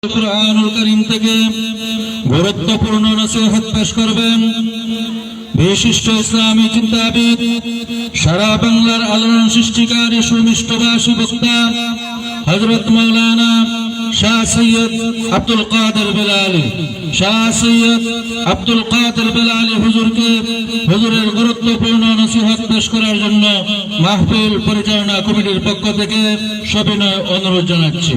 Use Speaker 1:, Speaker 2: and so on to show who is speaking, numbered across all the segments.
Speaker 1: কুরআনুল কারীম থেকে গুরুত্বপূর্ণ নসিহত পেশ করবেন বিশিষ্ট ইসলামী চিন্তাবিদ, সারা বাংলার আলোড়ন সৃষ্টিকারী সুমিষ্টভাষী বক্তা হযরত মাওলানা শাহ সৈয়দ আব্দুল কাদের বেলালী। শাহ সৈয়দ আব্দুল কাদের বেলালী হুজুরের গুরুত্বপূর্ণ নসিহত পেশ করার জন্য মাহফিল পরিচালনা কমিটির পক্ষ থেকে সবিনয় অনুরোধ জানাচ্ছি।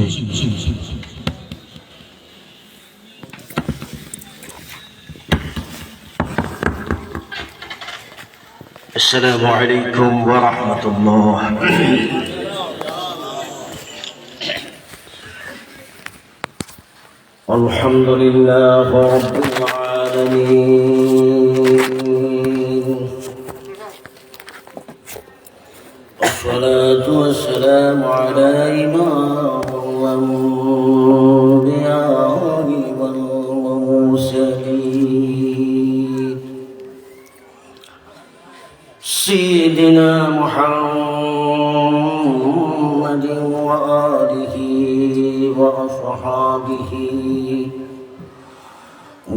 Speaker 2: السلام عليكم ورحمة الله. الحمد لله رب العالمين، والصلاة والسلام على إمام الأنبياء والمرسلين سيدنا محمد وآله وأصحابه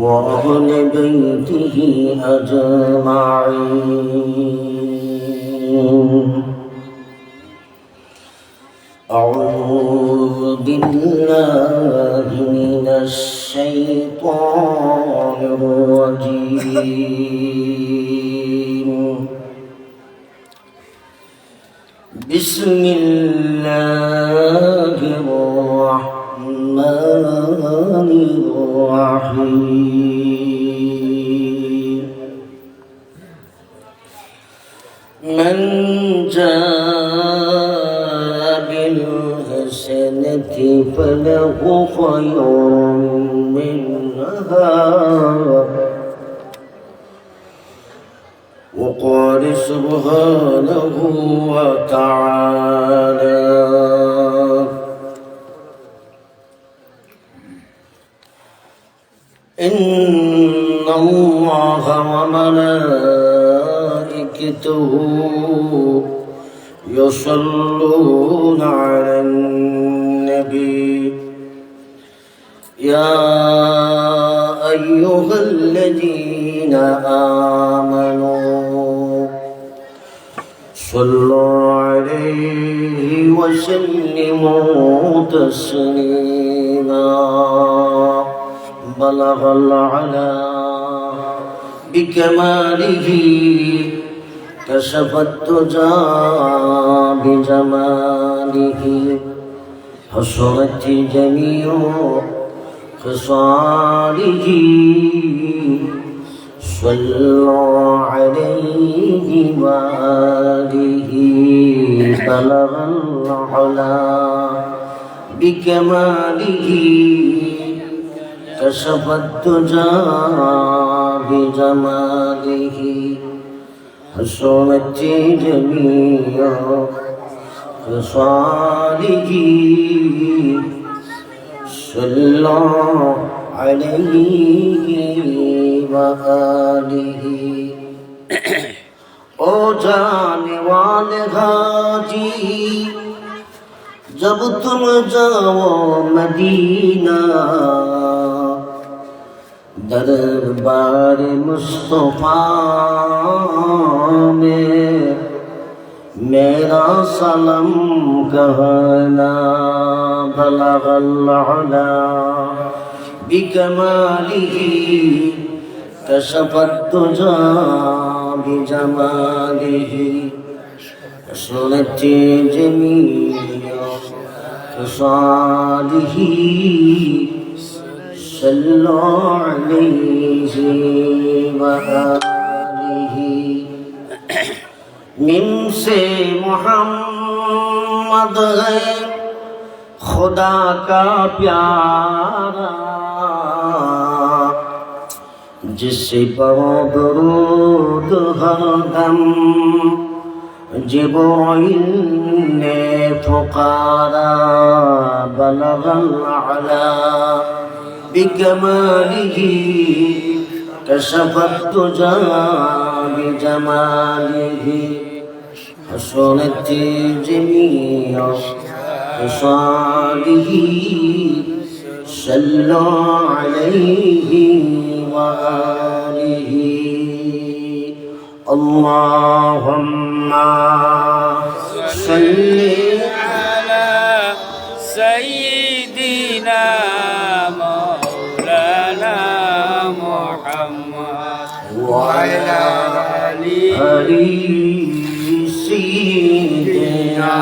Speaker 2: وأهل بيته أجمعين. أعوذ بالله من الشيطان الرجيم. بسم الله الرحمن الرحيم. من جاء بالحسنة فله خير منها وقال سبحانه وتعالى إن الله وملائكته يصلون على النبي يا أيها الذين آمنوا صلوا عليه وسلموا تسليما. بلغ العلا بكماله كشف الدجى بجماله حصلت جميع خصاله صلوا عليه وآله. بلغ العلا بكماله كشف الدجى بجماله حصلت جميع خصاله صلوا عليه وآله. او جانے والے حاجی جب تم جاؤ مدینہ دربار مصطفیٰ میں میرا سلام کہنا. بلغ العلا بكماله كشف الدجى بجماله حصلت جميع خصاله صلوا عليه وآله. من سے محمد ہے خدا کا پیارا جس سے پڑھو درود ہر دم جبرائیل نے پکارا. بلغ العلا بکمالہ کشف الدجى بجمالہ حصلت جميع خصاله صلوا عليه وآله اللهم صل
Speaker 3: على سيدنا مولانا محمد
Speaker 2: وعلى آل سيدنا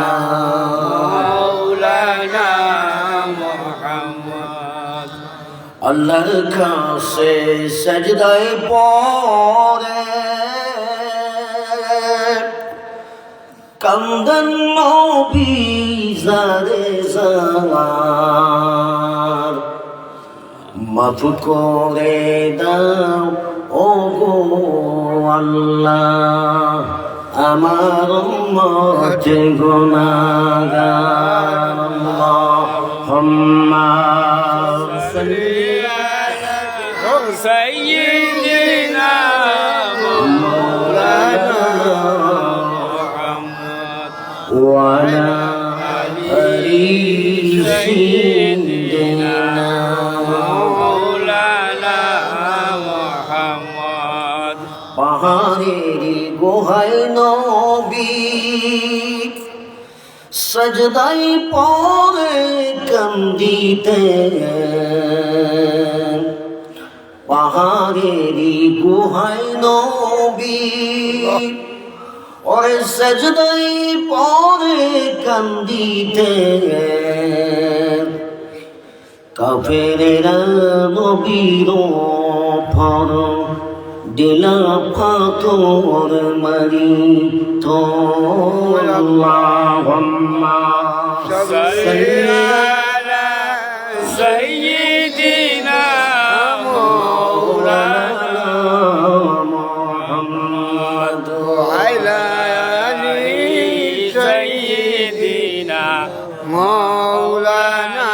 Speaker 3: مولانا محمد
Speaker 2: আল্লাহর কাছে সাজদায় পড়ে কান্দন নবী জারে জালার মাফ করে দাও ও গো আল্লাহ আমার উম্মত গুনাহগার আল্লাহুম্মা সাল্লি
Speaker 3: سيدنا مولانا محمد
Speaker 2: وعلى آل سيدنا
Speaker 3: مولانا محمد
Speaker 2: পাহাড়ের গুহায় নবী সজদায় পড়ে কান্দিতেন পাহাড়ের গুহায় নবী ওরে সজদায় পড়ে কান্দিতেন কাফেরেরা নবীর ফর দিলা পাথর মারি তো আল্লাহুম্মা
Speaker 3: صلي على سيدنا مولانا
Speaker 2: محمد
Speaker 3: وعلى آل سيدنا مولانا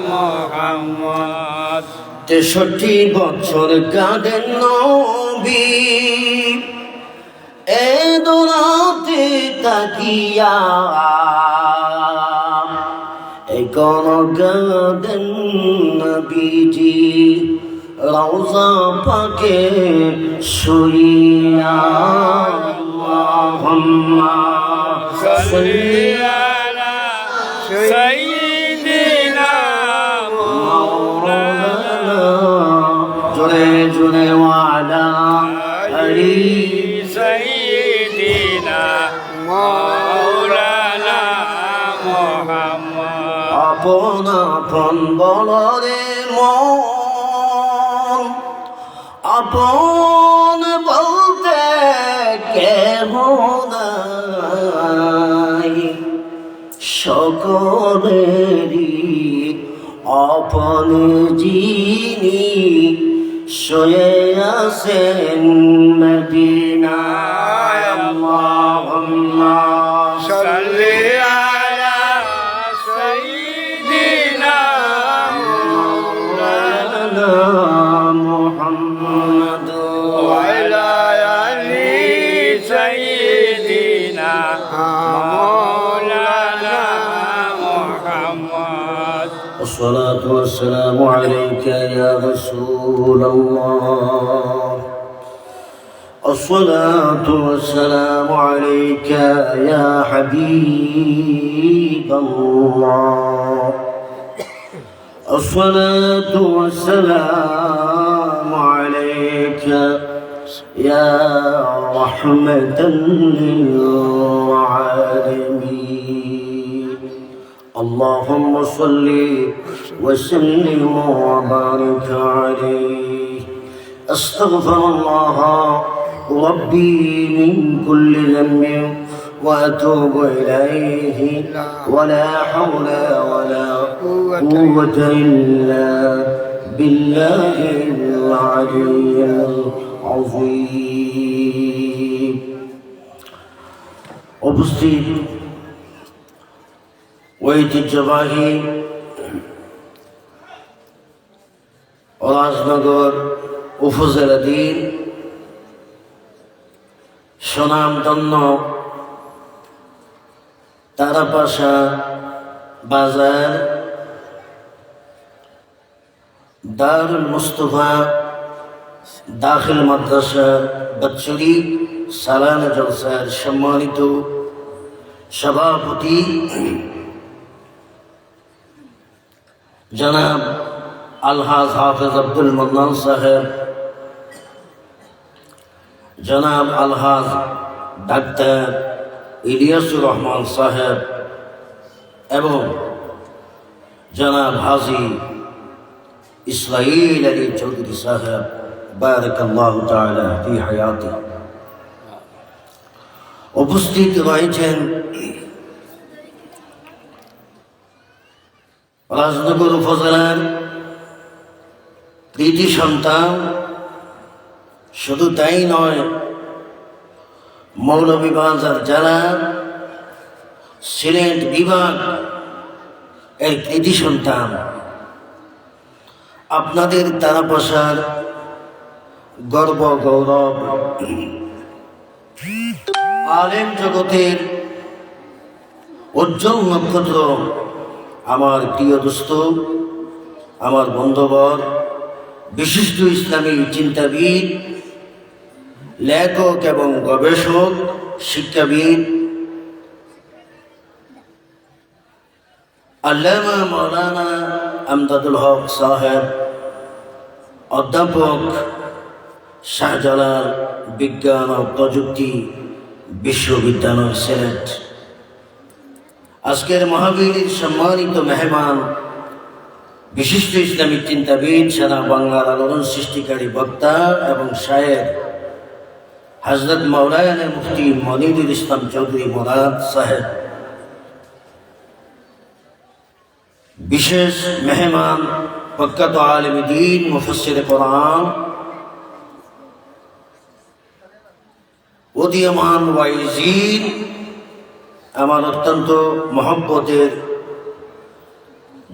Speaker 3: محمد
Speaker 2: 63 বছর কাঁদেন নবী এ দোরাতে তাকিয়া কোন কাঁদেন নবীজি রওজা পাকে শুইয়া আল্লাহুম্মা
Speaker 3: صلي على سيدنا مولانا
Speaker 2: জোরে জোরে ওয়ালা আলী
Speaker 3: سيدنا مولانا محمد
Speaker 2: আপন আপন বলরে মন আপন বলতে কেহ নাই সকলেরই আপন যিনি শুয়ে আছেন মদিনায় আল্লাহুম্মা
Speaker 3: صلي على سيدنا مولانا
Speaker 2: محمد
Speaker 3: وعلى آل سيدنا مولانا محمد
Speaker 2: والصلاة والسلام عليك يا رسول الله الصلاة والسلام عليك يا حبيب الله الصلاة والسلام عليك يا رحمة للعالمين اللهم صل وسلم وبارك عليه استغفر الله ربي من كل ذنب وأتوب إليه ولا حول ولا قوة إلا بالله العلي العظيم উপস্থিত ঐতিহ্যবাহী রাজনগর উপজেলাধীন সুনামধন্য তারাপাশা বাজার দারুল মুস্তফা দাখিল মাদ্রাসা বাৎসরিক সালানা জলসার সম্মানিত সভাপতি জনাব আলহাজ হাফেজ আব্দুল মান্নান সাহেব, জনাব আলহাজ ডাক্তার ইলিয়াসুর রহমান সাহেব এবং জনাব হাজী ইসরাইল আলী চৌধুরী সাহেব, বারাকাল্লাহু তাআলা ফি হায়াতি। উপস্থিত রয়েছেন রাজনগর উপজেলার কৃতি সন্তান, শুধু তাই নয়, মৌলভীবাজার জেলা সিলেট বিভাগ এর কৃতি সন্তান, আপনাদের তারাপাশার গর্ব গৌরব, আলেম জগতের উজ্জ্বল নক্ষত্র, আমার প্রিয় দোস্ত, আমার বন্ধুবর, বিশিষ্ট ইসলামী চিন্তাবিদ, লেখক এবং গবেষক, শিক্ষাবিদ আল্লামা মাওলানা আমদাদুল হক সাহেব, অধ্যাপক শাহজালাল বিজ্ঞান ও প্রযুক্তি বিশ্ববিদ্যালয় সিলেট। আজকের মাহফিলের সম্মানিত মেহমান, বিশিষ্ট ইসলামী চিন্তাবিদ, সারা বাংলার আলোড়ন সৃষ্টিকারী বক্তা এবং শায়ের হযরত মাওলানা মুফতি মনিরুল ইসলাম চৌধুরী মুরাদ সাহেব, বিশেষ মেহমান প্রখ্যাত আলেম দ্বীন মুফাসসিরে কোরআন, উদীয়মান ওয়াইজিন, আমার অত্যন্ত মহব্বতের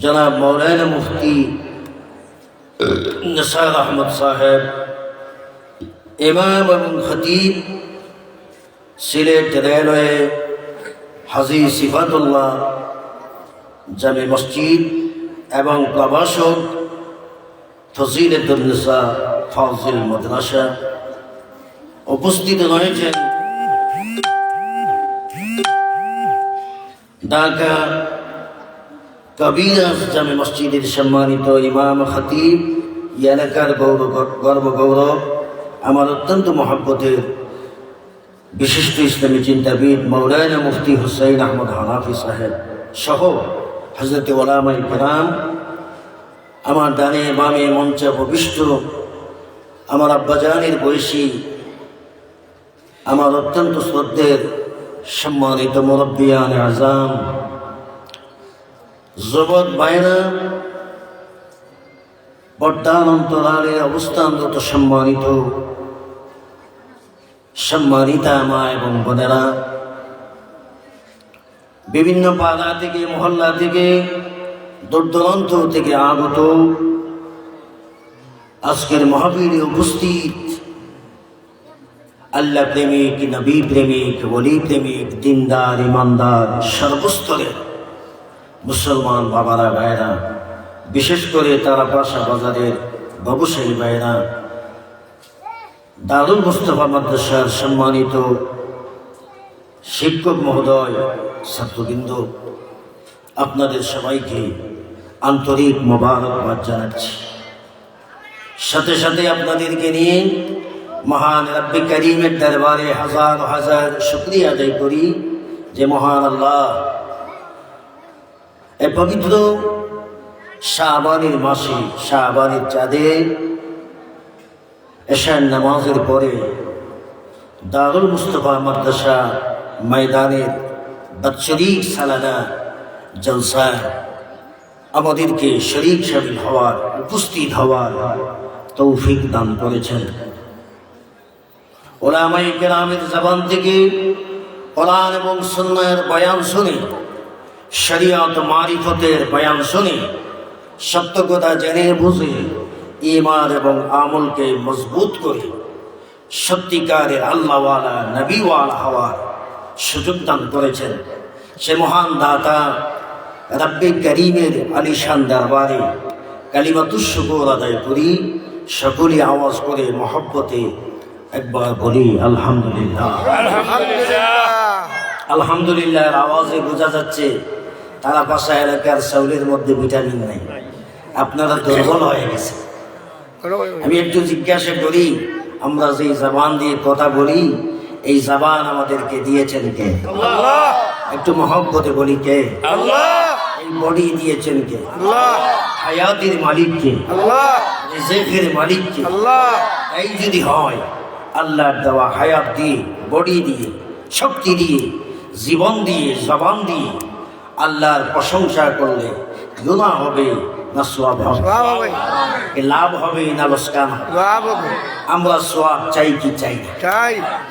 Speaker 2: জনাব মাওলানা মুফতি নিসার আহমদ সাহেব, ইমাম এবং খতিব সিলেট রেলওয়ে হাজী সিফাতুল্লাহ জামে মসজিদ এবং প্রভাষক ফজিলাতুন নিসা ফাজিল মাদ্রাসা। উপস্থিত রয়েছেন ঢাকা কবিরাজ জামে মসজিদের সম্মানিত ইমাম খতিব, এলাকার গর্ব গৌরব, আমার অত্যন্ত মহব্বতের বিশিষ্ট ইসলামী চিন্তাবিদ মাওলানা মুফতি হুসাইন আহমদ হানাফি সাহেব সহ হযরত উলামায়ে কেরাম, আমার ডানে বামে মঞ্চে উপবিষ্ট আমার আব্বাজানের বয়সী, আমার অত্যন্ত শ্রদ্ধের সম্মানিত মুরব্বিয়ান আযম, যুবক ভাইরা, পর্দার অন্তরালে অবস্থানরত সম্মানিতা মা এবং বোনেরা, বিভিন্ন পাড়া থেকে, মহল্লা থেকে, দূর দূরান্ত থেকে আগত আজকের মাহফিলে উপস্থিত আল্লাহ প্রেমিক, নবী প্রেমিক, ওলি প্রেমিক, দিনদার, ইমানদার, সর্বস্তরের মুসলমান বাবারা, ভাইরা, বিশেষ করে তারাপাশা বাজারের ব্যবসায়ী ভাইরা, দারুল মুস্তফা মাদ্রাসার সম্মানিত শিক্ষক মহোদয়, ছাত্রবৃন্দ, আপনাদের সবাইকে আন্তরিক মোবারকবাদ জানাচ্ছি। সাথে সাথে আপনাদেরকে নিয়ে মহান রব্বে করিমের দরবারে হাজার হাজার শুকরিয়া আদায় করি যে মহান আল্লাহ এ পবিত্র শাবানের মাসে, শাবানের চাঁদে এশার নামাজের পরে দারুল মুস্তফা মাদ্রাসা ময়দানের বাৎসরিক সালানা জলসায় আমাদেরকে শরীক শামিল হওয়ার, উপস্থিত হওয়ার তৌফিক দান করেছেন। উলামায়ে কেরামের জবান থেকে কোরআন এবং সুন্নাহর বয়ান শুনে, শরীয়ত মারিফতের বয়ান শুনে, সত্য কথা জেনে বুঝে ঈমান এবং আমলকে মজবুত করে সত্যিকারের আল্লাহওয়ালা, নবীওয়ালা হওয়ার সুযোগ দান করেছেন। সে মহান দাতা রব্বে করিমের আলিশান দরবারে কালিমাতুশ শুকর আদায় করি। সকলে আওয়াজ করে মহব্বতে একবার বলি আলহামদুলিল্লাহ। আলহামদুলিল্লাহর আওয়াজে বোঝা যাচ্ছে তারা পাশা এলাকার চাউলের মধ্যে ভিটামিন নাই, আপনারা দুর্বল হয়ে গেছে। আমি একটু জিজ্ঞাসা করি, আমরা যে জবান দিয়ে কথা বলি, এই জবান আমাদেরকে দিয়েছেন কে? একটু মহব্বতে বলি কে? এই বডি দিয়েছেন কে? হায়াতের মালিক কে? রিজেকের মালিক কে? এই যদি হয় আল্লাহর দেওয়া হায়াত দিয়ে, বডি দিয়ে, শক্তি দিয়ে, জীবন দিয়ে, জবান দিয়ে আল্লাহর প্রশংসা করলে গুনাহ হবে না সওয়াব হবে? লাভ হবে না লোকসান হবে? আমরা সওয়াব চাই কি চাই না?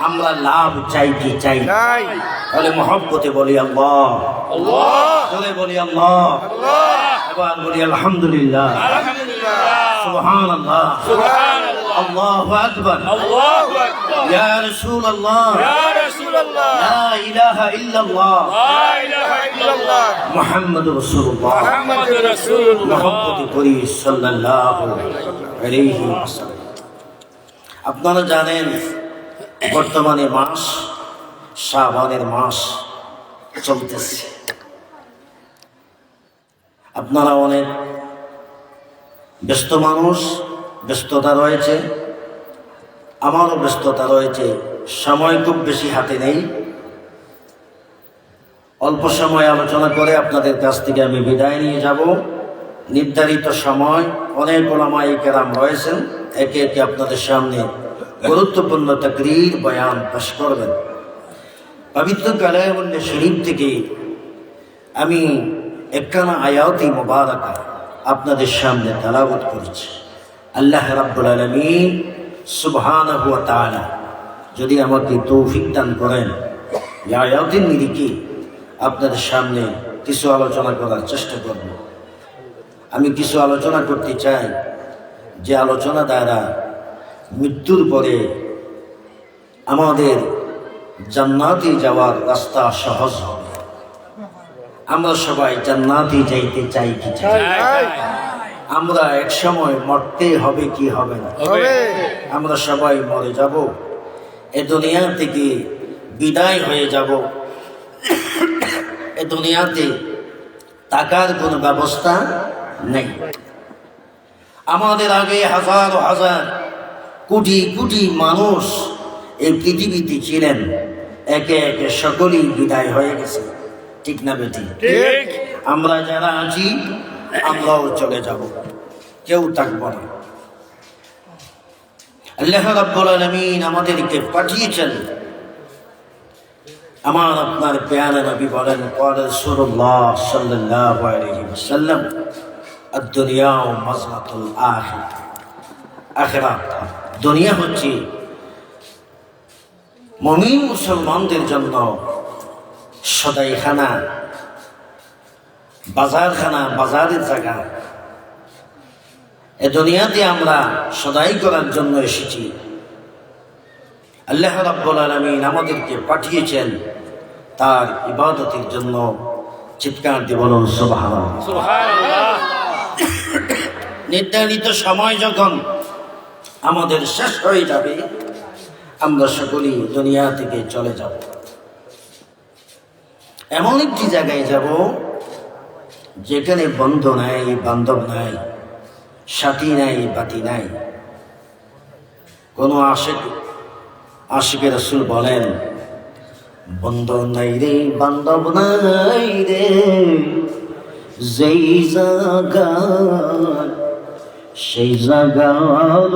Speaker 2: আমরা লাভ চাই কি চাই না? তাহলে মহব্বতে বলি আল্লাহ, জোরে বলি আল্লাহ, এবার বলি আলহামদুলিল্লাহ, সুবহানাল্লাহ, আল্লাহু আকবার, ইয়া রাসূলুল্লাহ, লা ইলাহা ইল্লাল্লাহ, মুহাম্মাদুর রাসূলুল্লাহ, মহব্বতে করি সাল্লাল্লাহু আলাইহি ওয়াসাল্লাম। আপনারা জানেন বর্তমানে মাস শাবানের মাস চলতেছে। আপনারা অনেক ব্যস্ত মানুষ, ব্যস্ততা রয়েছে, আমারও ব্যস্ততা রয়েছে, সময় খুব বেশি হাতে নেই। অল্প সময় আলোচনা করে আপনাদের কাছ থেকে আমি বিদায় নিয়ে যাব। নির্ধারিত সময় অনেক ওলামায়ে কেরাম রয়েছেন, একে একে আপনাদের সামনে গুরুত্বপূর্ণ তাকরীর বয়ান পেশ করবেন। পবিত্র কালামুল্লাহ শরীফ থেকে আমি একখানা আয়াতি মুবারাকা আপনাদের সামনে তেলাওয়াত করেছি। আল্লাহ রাব্বুল আলামিন সুবহানাহু ওয়া তাআলা যদি আমাকে তৌফিক দান করেন, এই আয়াতের নিরিখে আপনাদের সামনে কিছু আলোচনা করার চেষ্টা করব। আমি কিছু আলোচনা করতে চাই যে আলোচনা দ্বারা মৃত্যুর পরে আমাদের জান্নাতে যাওয়ার রাস্তা সহজ হবে। আমরা সবাই জান্নাতে যাইতে চাই কি চাই? আমরা এক সময় মরতে হবে কি হবে না? আমরা সবাই মরে যাব, এ দুনিয়া থেকে বিদায় হয়ে যাব। এ দুনিয়াতে টাকার কোনো ব্যবস্থা নেই। আমাদের আগে হাজার হাজার কোটি কোটি মানুষ এই পৃথিবীতে ছিলেন, একে একে সকলেই বিদায় হয়ে গেছে, ঠিক না বেটি? আমরা যারা আছি আমরাও চলে যাব, কেউ থাকবো না। আল্লাহ রাব্বুল আলামিন আমাদেরকে পাঠিয়েছেন। আমার আপনার প্যারা নবী বলেন, ক্বালা রাসূলুল্লাহ সাল্লাল্লাহু আলাইহি ওয়াসাল্লাম, আদ-দুনিয়া মাজরাতুল আখিরাহ। আখিরাত, দুনিয়া হচ্ছে মুমিন মুসলমানদের জন্য সদাইখানা, বাজারখানা, বাজারের জায়গা। এ দুনিয়াতে আমরা সদাই করার জন্য এসেছি। আল্লাহ রাব্বুল আলামিন আমাদেরকে পাঠিয়েছেন তার ইবাদতের জন্য। চিৎকার দিয়ে বলুন সুবহানাল্লাহ। নির্ধারিত সময় যখন আমাদের শেষ হয়ে যাবে, আমরা সকলেই দুনিয়া থেকে চলে যাব। এমন একটি জায়গায় যাব যেখানে বন্ধু নাই, বান্ধব নাই, সাথী নাই, বাতি নাই। কোন আশিকে রাসূল বলেন, বন্ধু নাই রে, বান্ধব নাই রে, যেই জায়গা সেই জায়গার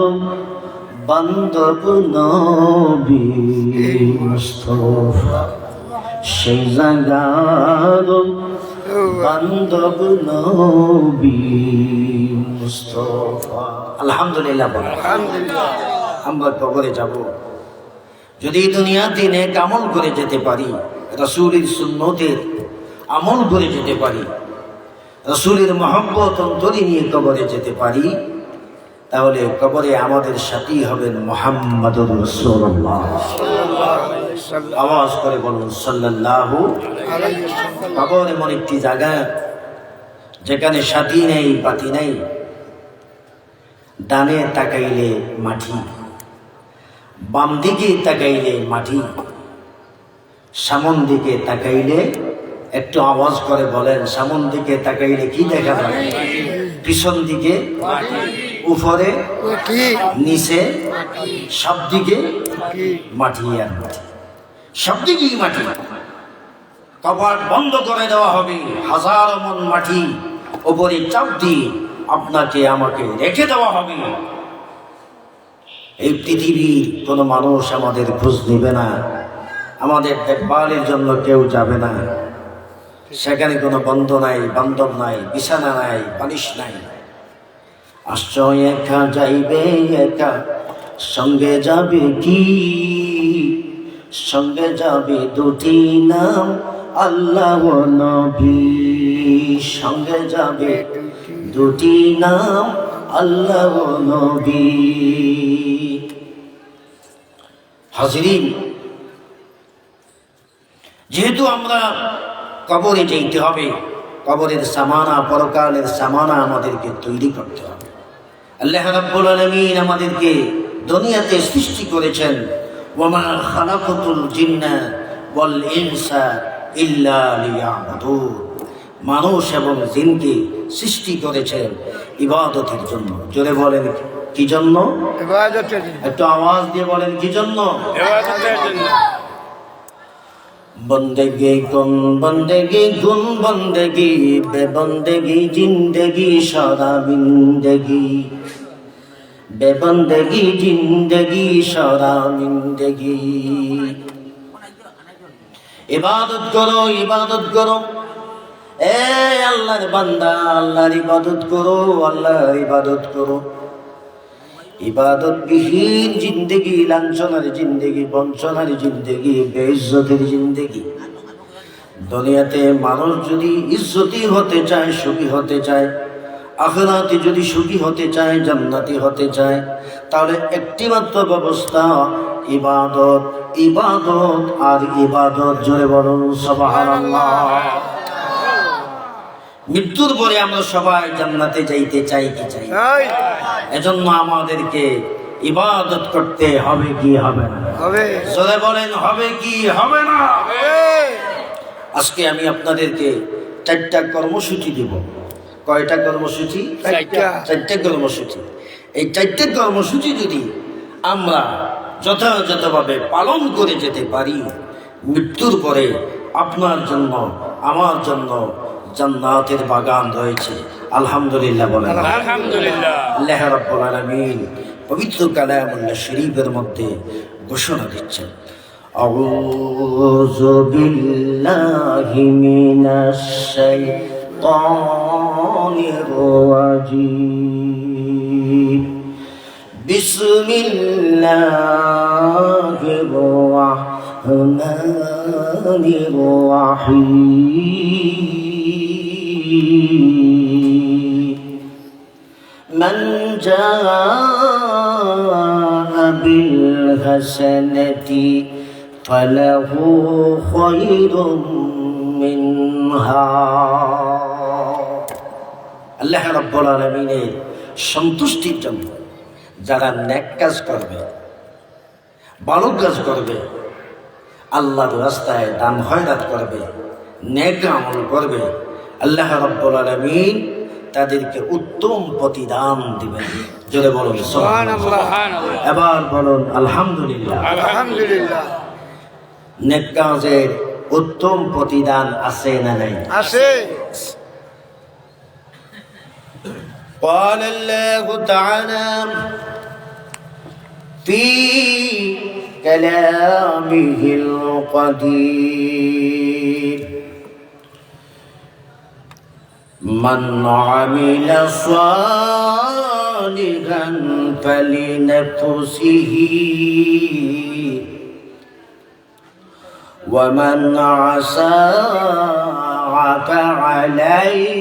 Speaker 2: বান্ধব নবী মুস্তাফা, সেই জায়গার বান্ধব নবী মুস্তাফা। আলহামদুলিল্লাহ বলেন। আমরা কবরে যাব, যদি দুনিয়াতে নেক আমল করে যেতে পারি, রাসূলের সুন্নতের আমল করে যেতে পারি, রাসূলের মহব্বত অন্তরে নিয়ে কবরে যেতে পারি, তাহলে কবরে আমাদের সাথী হবেন মুহাম্মাদুর রাসূলুল্লাহ। আওয়াজ করে বলুন সাল্লাল্লাহু আলাইহি ওয়াসাল্লাম। কবর এমন একটি জায়গা যেখানে সাথী নেই, পাতি নেই, ডানে তাকাইলে মাটি, বাম দিকে তাকাইলে মাটি, সামন দিকে তাকাইলে একটু আওয়াজ করে বলেন, সামন দিকে তাকাইলে কি দেখা যায়? পিছন দিকে, উপরে, নিচে, সব দিকে মাটি আর মাটি, সব দিকেই মাটি। কপাট বন্ধ করে দেওয়া হবে, হাজার মন মাটি উপরে চাপ দিয়ে আপনাকে আমাকে রেখে দেওয়া হবে। এই পৃথিবীর কোনো মানুষ আমাদের খোঁজ নেবে না, আমাদের দেখভালের জন্য কেউ যাবে না। সেখানে কোনো বন্ধ নাই, বান্ধব নাই, বিছানা নাই, বালিশ নাই। আসছো একা যাইবে একা, সঙ্গে যাবে কি? সঙ্গে যাবে দুটি নাম, আল্লাহ ও নবী। সঙ্গে যাবে দুটি নাম, আল্লাহ ও নবী। হাজরিন, যেহেতু আমরা কবরে যেতে হবে, কবরের সামানা, পরকালের সামানা আমাদেরকে তৈরি করতে হবে। আল্লাহ রাব্বুল আলামিন আমাদেরকে দুনিয়াতে সৃষ্টি করেছেন, ওয়ামা খালাকাতুল জিন্না ওয়াল ইনসা ইল্লা লিয়াবুদুন। মানুষ এবং জিনকে সৃষ্টি করেছেন ইবাদতের জন্য। জোরে বলেন কি জন্য?
Speaker 3: ইবাদতের জন্য।
Speaker 2: একটু আওয়াজ দিয়ে বলেন কি জন্য?
Speaker 3: ইবাদতের জন্য।
Speaker 2: बंदगी गुन बंदगी गुन बंदगी बेबंदगी जिंदगी सारा जिंदगी बेबंदगी जिंदगी सारा जिंदगी। इबादत करो ए अल्लाहर बंदा, अल्लाहर इबादत करो, अल्लाहर इबादत करो। ইবাদত বিহীন জিন্দেগি, লাঞ্ছনার জিন্দেগি, বঞ্চনার জিন্দেগি, বেইজ্জতের জিন্দেগি। দুনিয়াতে মানুষ যদি ইজ্জতি হতে চায়, সুখী হতে চায়, আখিরাতে যদি সুখী হতে চায়, জান্নাতি হতে চায়, তাহলে একটি মাত্র ব্যবস্থা ইবাদত, ইবাদত আর ইবাদত। জোরে বলুন সুবহানাল্লাহ। মৃত্যুর পরে আমরা সবাই জান্নাতে যাইতে চাই কি চাই? এজন্য আমাদেরকে ইবাদত করতে হবে কি হবে না?
Speaker 3: হবে।
Speaker 2: জোরে বলেন হবে কি হবে না? আজকে আমি আপনাদেরকে 4টা কর্মসূচি দেব। কয়টা কর্মসূচি? 4টা কর্মসূচি। এই 4টা কর্মসূচি যদি আমরা যথাযথভাবে পালন করে যেতে পারি, মৃত্যুর পরে আপনার জন্য, আমার জন্য জান্নাতের বাগান রয়েছে। আলহামদুলিল্লাহ বলেন।
Speaker 3: আলহামদুলিল্লাহ।
Speaker 2: আল্লাহ রাব্বুল আলামিন পবিত্র কালামুল্লাহ শরীফের মধ্যে ঘোষণা দিচ্ছেন, আউযু বিল্লাহি মিনাশ শাইতানির রাজীম, বিসমিল্লাহির রাহমানির রাহিম। من جاء بالحسنة فله خير منها। আল্লাহ রাব্বুল আলামিনের সন্তুষ্টির জন্য যারা নেক কাজ করবে, ভালো কাজ করবে, আল্লাহর রাস্তায় দান খয়রাত করবে, নেক আমল করবে, আল্লাহ রাব্বুল আলামিন তাদেরকে উত্তম প্রতিদান দিবেন। জোরে বলুন সুবহানাল্লাহ। এবার বলুন আলহামদুলিল্লাহ।
Speaker 3: আলহামদুলিল্লাহ।
Speaker 2: নেক কাজের উত্তম প্রতিদান আছে না নাই?
Speaker 3: আছে।
Speaker 2: قال الله تعالى في كلامه القدير، من عمل صالحا فلنفسه ومن أساء فعليها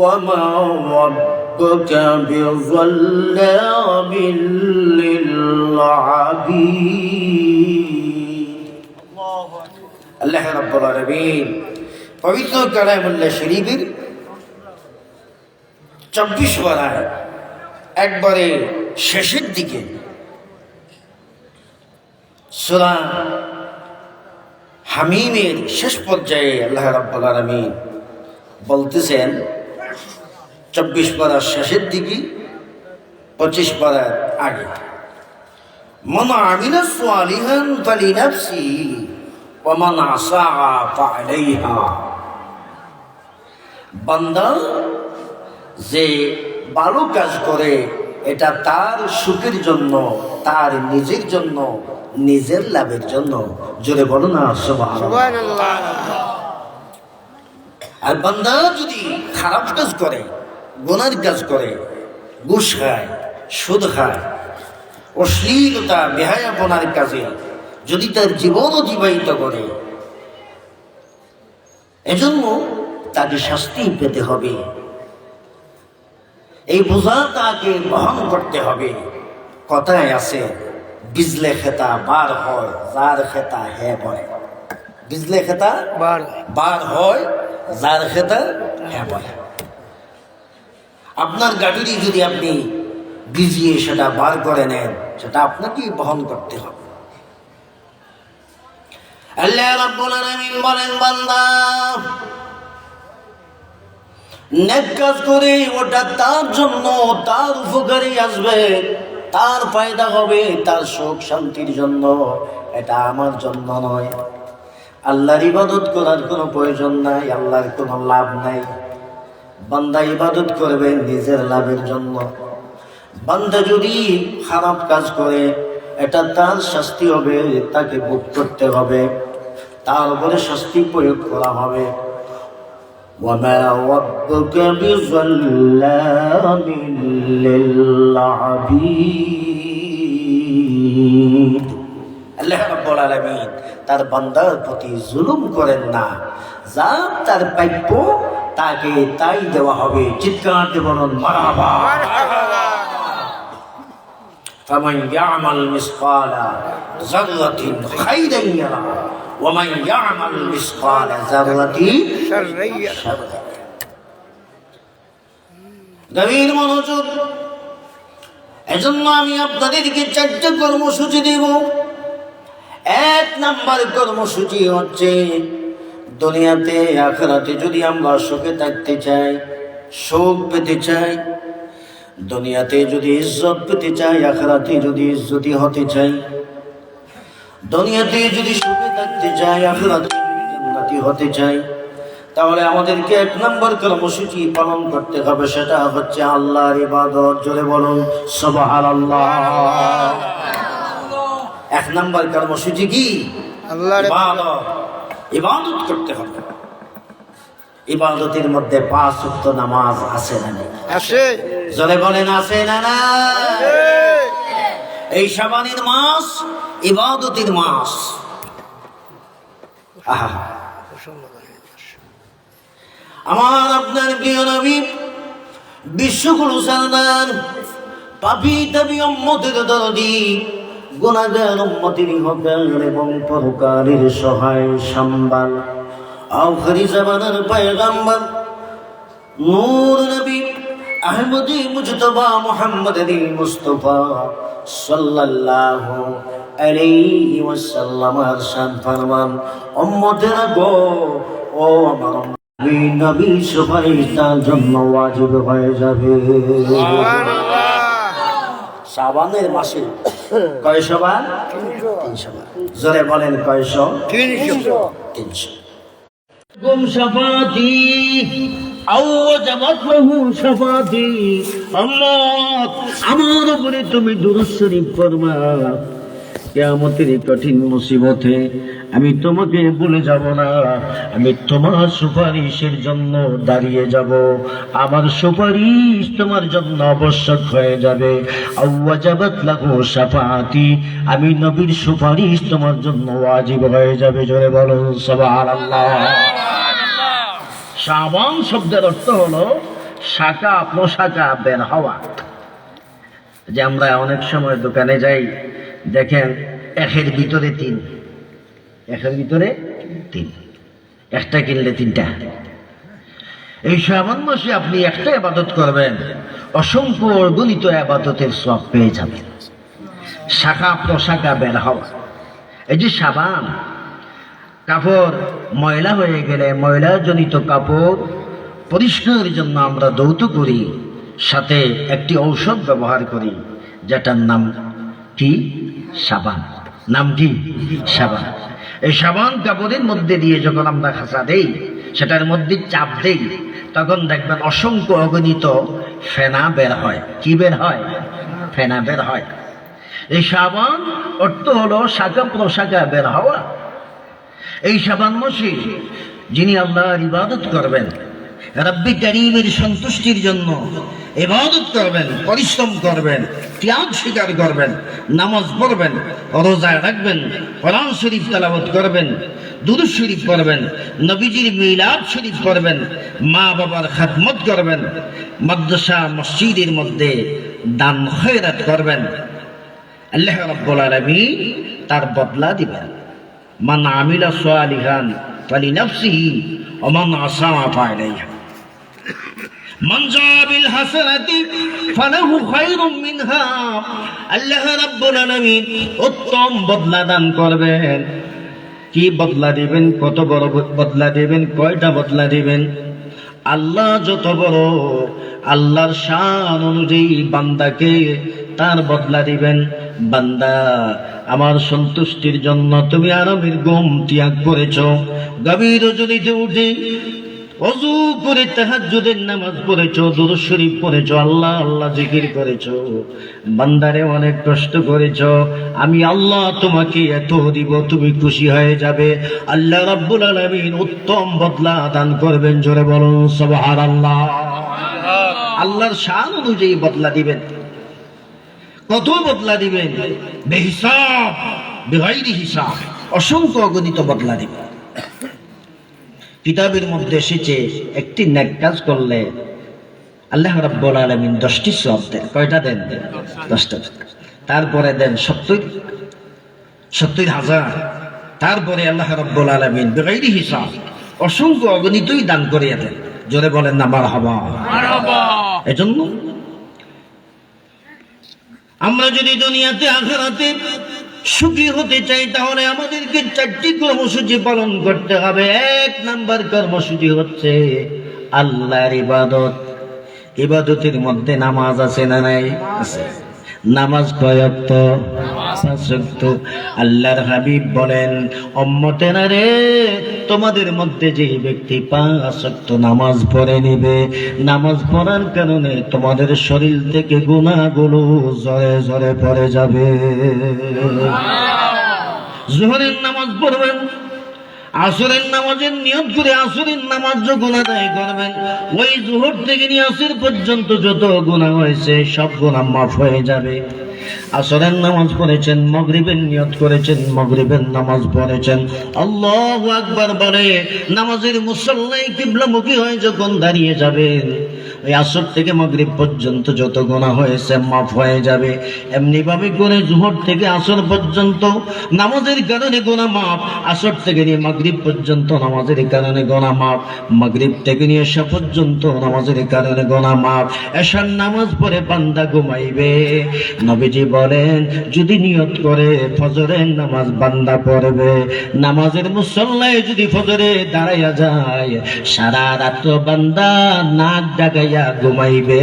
Speaker 2: وما ربك بظلام للعبيد। আল্লাহ রাব্বুল আলামিন পবিত্র কালামুল্লাহ শরীফের 24 পারায় একবারে শেষের দিকে সূরা হামিমের শেষ পর্যায়ে আল্লাহ রাব্বুল আলামিন বলতেছেন 24 পারার শেষের দিকে 25 পারার আগে, মান আমিলা সালিহান ফালিনাফসিহি ওয়া মান আসাআ ফাআলাইহা। বান্দা যে ভালো কাজ করে এটা তার সুখের জন্য, তার নিজের জন্য, নিজের লাভের জন্য। জোরে বলো না সুবহানাল্লাহ।
Speaker 3: সুবহানাল্লাহ।
Speaker 2: আর বান্দা যদি খারাপ কাজ করে, গুনার কাজ করে, ঘুষ খায়, সুদ খায়, অশ্লীলতা বেহায়াপনার কাজে যদি তার জীবন অতিবাহিত করে, এজন্য তাকে শাস্তি পেতে হবে। এই বোঝা তাকে বহন করতে হবে। কথায় আছে, বিজলে খেতা বার হয়, যার খেতা হে বলে। বিজলে খেতা বার হয়, যার খেতা হে বলে। আপনার গাড়ি যদি আপনি ভিজিয়ে সেটা বার করে নেন, সেটা আপনাকেই বহন করতে হবে। আল্লাহ রাব্বুল আলামিন বলেন, বান্দা নেক কাজ করে ওটা তার জন্য, তার উপকারে আসবে, তার ফায়দা হবে, তার সুখ শান্তির জন্য, এটা আমার জন্য নয়। আল্লাহর ইবাদত করার কোনো প্রয়োজন নাই, আল্লাহর কোনো লাভ নাই। বান্দা ইবাদত করবে নিজের লাভের জন্য। বান্দা যদি খারাপ কাজ করে এটা তার শাস্তি হবে, তাকে ভোগ করতে হবে, তার উপরে শাস্তি প্রয়োগ করা হবে। وما ربك بظلام للعبيد। আল্লাহ রাব্বুল আলামিন তার বান্দার প্রতি জুলুম করেন না, যা তার প্রাপ্য তাকে তাই দেওয়া হবে। চিৎকার দিয়ে বলুন মারহাবা। ফামান ইয়ামাল মিসকালা যাররাতিন খাইরান ইয়ারা ওয়া মান ইয়ামাল মিসকালা যাররাতিন শাররান ইয়ারা। গভীর মনোযোগ। এজন্য আমি আপনাদেরকে 4টা কর্মসূচি দেব। 1 নাম্বার কর্মসূচি হচ্ছে, দুনিয়াতে আখিরাতে যদি আমরা সুখে থাকতে চাই, সুখ পেতে চাই, দুনিয়াতে যদি ইজ্জত পেতে চাই, আখিরাতে যদি ইজ্জতি হতে চাই, দুনিয়াতে যদি সুখে থাকতে চাই, আখিরাতে যদি জান্নাতি হতে চাই, তাহলে আমাদেরকে 1 নম্বর কর্মসূচি পালন করতে হবে। সেটা হচ্ছে আল্লাহর ইবাদত। জোরে বলুন সুবহানাল্লাহ। 1 নম্বর কর্মসূচি কি?
Speaker 3: আল্লাহর
Speaker 2: ইবাদত। ইবাদত করতে হবে। ইবাদতের মধ্যে 5 ওয়াক্ত নামাজ আছে না নেই?
Speaker 3: আছে।
Speaker 2: জোরে বলেন আছে না না? এই শাবানের মাস ইবাদতের মাস। আহা, আমার আপনার প্রিয় নবী বিশ্বগুরু সারদার পাপী দাবি উম্মতের দরদি গুনাহগার উম্মতের হকার এবং পরকালের সহায় সম্বল আখিরি জামানার পয়গম্বর নূর নবী আহমদী মুজতবা মুহাম্মদ মুস্তাফা সাল্লাল্লাহু আলাইহি ওয়াসাল্লাম আরশাদ ফরমান, উম্মতেরা গো, ও আমার নবী সুপারিশ তার জন্য ওয়াজিব হয়ে যাবে। শাবানের মাসে কয় শাবান? 3 শাবান। জোরে বলেন কয়শো? 300। গুম শাফাতি শাফাতি, আল্লাহ আমার উপরে তুমি দুরূদ শরীফ ফরমা। কিয়ামতের কঠিন মুসিবতে আমি তোমাকে ভুলে যাব না, আমি তোমার সুপারিশের জন্য দাঁড়িয়ে যাব, আমার সুপারিশ তোমার জন্য আবশ্যক হয়ে যাবে। আওয়াজাবাত লাহু শাফাআতি, আমি নবীর সুপারিশ তোমার জন্য ওয়াজিব হয়ে যাবে। জোরে বলুন সুবহানাল্লাহ। শাবান শব্দের অর্থ হলো শাখা প্রশাখা বের হওয়া। যে আমরা অনেক সময় দোকানে যাই, দেখেন 1-এর ভিতরে 3, 1-এর ভিতরে 3, একটা কিনলে 3টা। এই শাবান মাসে আপনি একটা ইবাদত করবেন, অসংখ্য অগণিত ইবাদতের সওয়াব পেয়ে যাবেন। শাখা প্রশাখা বের হওয়া, এই যে সাবান, কাপড় ময়লা হয়ে গেলে ময়লাজনিত কাপড় পরিষ্কারের জন্য আমরা দৌত করি, সাথে একটি ঔষধ ব্যবহার করি যেটার নাম কি? সাবান। নাম কি? সাবান। এই সাবান কাপড়ের মধ্যে দিয়ে যখন আমরা খাসা দেই, সেটার মধ্যে চাপ দেই, তখন দেখবেন অসংখ্য অগণিত ফেনা বের হয়। কি বের হয়? ফেনা বের হয়। এই সাবান অর্থ হলো শাখা প্রশাখা বের হওয়া। এই সাবান মাসে যিনি আল্লাহর ইবাদত করবেন, রব্বি কারীমের সন্তুষ্টির জন্য ইবাদত করবেন, পরিশ্রম করবেন, ত্যাগ স্বীকার করবেন, নামাজ পড়বেন, রোজা রাখবেন, কোরআন শরীফ তেলাওয়াত করবেন, দুরূদ শরীফ পড়বেন, নবীজির মিলাদ শরীফ করবেন, মা বাবার খেদমত করবেন, মাদ্রাসা মসজিদের মধ্যে দান খয়রাত করবেন, আল্লাহ রাব্বুল আলামিন তার বদলা দিবেন। মান আমিলা সালিহান ফালিনাফসিহি ওয়া মান আসাআ ফাআলাইহা। মান জাআ বিল হাসানাতি ফালাহু খায়রুম মিনহা। আল্লাহ রাব্বুল আলামিন উত্তম বদলা দান করবেন। কি বদলা দিবেন? কত বড় বদলা দিবেন? কয়টা বদলা দিবেন? আল্লাহ যত বড়, আল্লাহর শান অনুযায়ী বান্দাকে তার বদলা দিবেন। বান্দা, আমার সন্তুষ্টির জন্য তুমি আরামের ঘুম ত্যাগ করেছ, গভীর রজনীতে উঠে ওযু করে তাহাজ্জুদের নামাজ পড়েছো, দুরূদ শরীফ পড়েছো, আল্লাহ আল্লাহ জিকির করেছো, বান্দারে অনেক কষ্ট করেছো, আমি আল্লাহ তোমাকে এত দিব, তুমি খুশি হয়ে যাবে। আল্লাহ রাব্বুল আলামিন উত্তম বদলা দান করবেন। জোরে বলুন সুবহানাল্লাহ। আল্লাহর শান অনুযায়ী বদলা দিবেন। কত বদলা দিবেন? বেহিসাব, বেগাইরি হিসাব, অসংখ্য অগণিত বদলা দিবেন। কিতাবের মধ্যে এসেছে একটি নেক কাজ করলে আল্লাহ রাব্বুল আলামিন 10টি সওয়াব দেন। কয়টা দেন? 10টা। তারপরে দেন 70,000। তারপরে আল্লাহ রাব্বুল আলামিন বেগাইরি হিসাব অসংখ্য অগণিতই দান করিয়া দেন। জোরে বলেন না মারহাবা। এজন্য আমরা যদি দুনিয়াতে আখিরাতে সুখী হতে চাই, তাহলে আমাদেরকে 4টি কর্মসূচি পালন করতে হবে। 1 নাম্বার কর্মসূচি হচ্ছে আল্লাহর ইবাদত। ইবাদতের মধ্যে নামাজ আছে না নাই? আছে। নামাজ কয় ওয়াক্ত? 5 ওয়াক্ত। আল্লাহর হাবিব বলেন, উম্মতেরা রে, তোমাদের মধ্যে যে ব্যক্তি 5 ওয়াক্ত নামাজ পড়ে নিবে, নামাজ পড়ার কারণে তোমাদের শরীর থেকে গুনাহগুলো জরে জরে পড়ে যাবে। যোহরের নামাজ পড়বেন, আসরের নামাজের নিয়ত করে আসরের নামাজ যখন আদায় করবেন, ওই যোহর থেকে নিয়ে আসর পর্যন্ত যত গুনাহ হয়েছে সব গুনাহ মাফ হয়ে যাবে। আসরের নামাজ পড়েছেন, মাগরিবের নিয়ত করেছেন, মাগরিবের নামাজ পড়েছেন, আল্লাহু আকবার বলে নামাজের মুসল্লায় কিবলামুখী হয়ে যখন দাঁড়িয়ে যাবেন, ওই আসর থেকে মাগরিব পর্যন্ত যত গুনাহ হয়েছে মাফ হয়ে যাবে। এমনি ভাবে করে যোহর থেকে আসর পর্যন্ত নামাজের কারণে গুনাহ মাফ, আসর থেকে নিয়ে মাগরিব পর্যন্ত নামাজের কারণে গুনাহ মাফ, মাগরিব থেকে নিয়ে এশা পর্যন্ত নামাজের কারণে গুনাহ মাফ। এশার নামাজ পড়ে বান্দা ঘুমাইবে, নবীজি বলেন যদি নিয়ত করে ফজরের নামাজ বান্দা পড়বে, নামাজের মুসল্লায় যদি ফজরে দাঁড়াইয়া যায়, সারা রাত বান্দা নাক ডাকাইয়া ঘুমাইবে,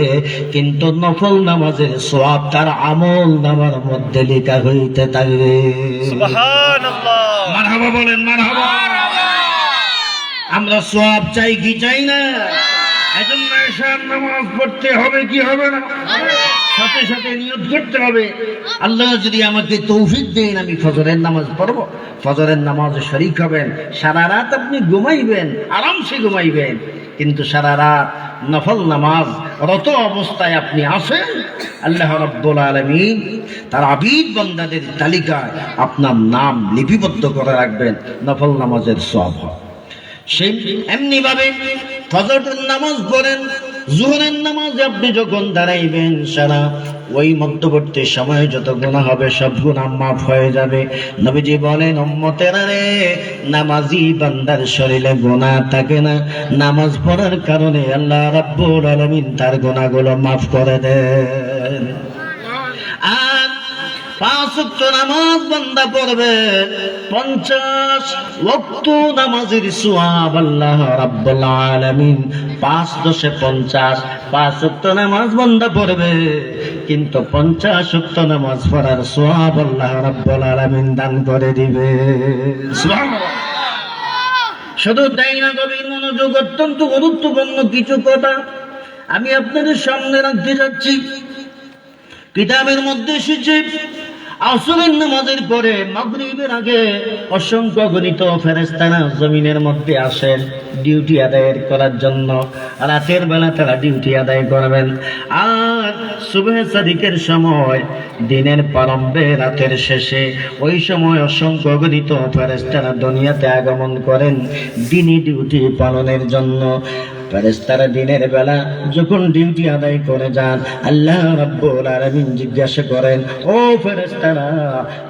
Speaker 2: কিন্তু নফল নামাজের সওয়াব তার আমল নামার মধ্যে লেখা হইতে থাকবে।
Speaker 3: সুবহানাল্লাহ।
Speaker 2: মারহাবা বলেন, মারহাবা। আমরা সওয়াব চাই কি চাই না? এজন্য এশার নামাজ পড়তে হবে কি হবে না? সাথে সাথে নিয়ত করতে হবে, আল্লাহ যদি আমাকে তৌফিক দেন আমি ফজরের নামাজ পড়ব, ফজরের নামাজে শরীক হবেন। সারা রাত আপনি ঘুমাইবেন, আরামসে ঘুমাইবেন, কিন্তু সারা রাত নফল নামাজ রত অবস্থায় আপনি আসেন, আল্লাহ রাব্বুল আলামিন তার আবিদ বান্দাদের তালিকায় আপনার নাম লিপিবদ্ধ করে রাখবেন, নফল নামাজের সওয়াব। সেই এমনি ভাবে ফজরের নামাজ পড়েন,
Speaker 4: জোহরের নামাজে আপনি যখন দাঁড়াইবেন সারা ওই মধ্যবর্তী সময়ে যত গুনাহ হবে সব গুনাহ মাফ হয়ে যাবে। নবীজি বলেন উম্মতেরা রে, নামাজি বান্দার শরীরে গুনাহ থাকে না, নামাজ পড়ার কারণে আল্লাহ রাব্বুল আলামিন তার গুনাহগুলো মাফ করে দেন। আর 5 ওয়াক্ত নামাজ বান্দা পড়বে, 50 ওয়াক্ত নামাজের সওয়াব আল্লাহ রাব্বুল আলামিন 5 দশে 50, 5 ওয়াক্ত নামাজ বান্দা পড়বে, কিন্তু 50 ওয়াক্ত নামাজ পড়ার সওয়াব আল্লাহ রাব্বুল আলামিন দান করে দিবে। সুবহানাল্লাহ। শুধু তাই না, গভীর মনোযোগ, অত্যন্ত গুরুত্বপূর্ণ কিছু কথা আমি আপনাদের সামনে রাখতে যাচ্ছি। কিতাবের মধ্যে এসেছে আসরের নামাজের পরে মাগরিবের আগে অসংখ্য গণিত ফেরেশতারা জমিনের মধ্যে আসেন ডিউটি আদায় করার জন্য। রাতের বেলা তারা ডিউটি আদায় করবেন, আর সুবহে সাদিকের সময়, দিনের প্রারম্ভে রাতের শেষে, ওই সময় অসংখ্য গণিত ফেরেশতারা দুনিয়াতে আগমন করেন দিনই ডিউটি পালনের জন্য। ফেরেশতারা দিনের বেলা যখন ডিউটি আদায় করে যান, আল্লাহ রাব্বুল আলামিন জিজ্ঞাসা করেন, ও ফেরেশতারা,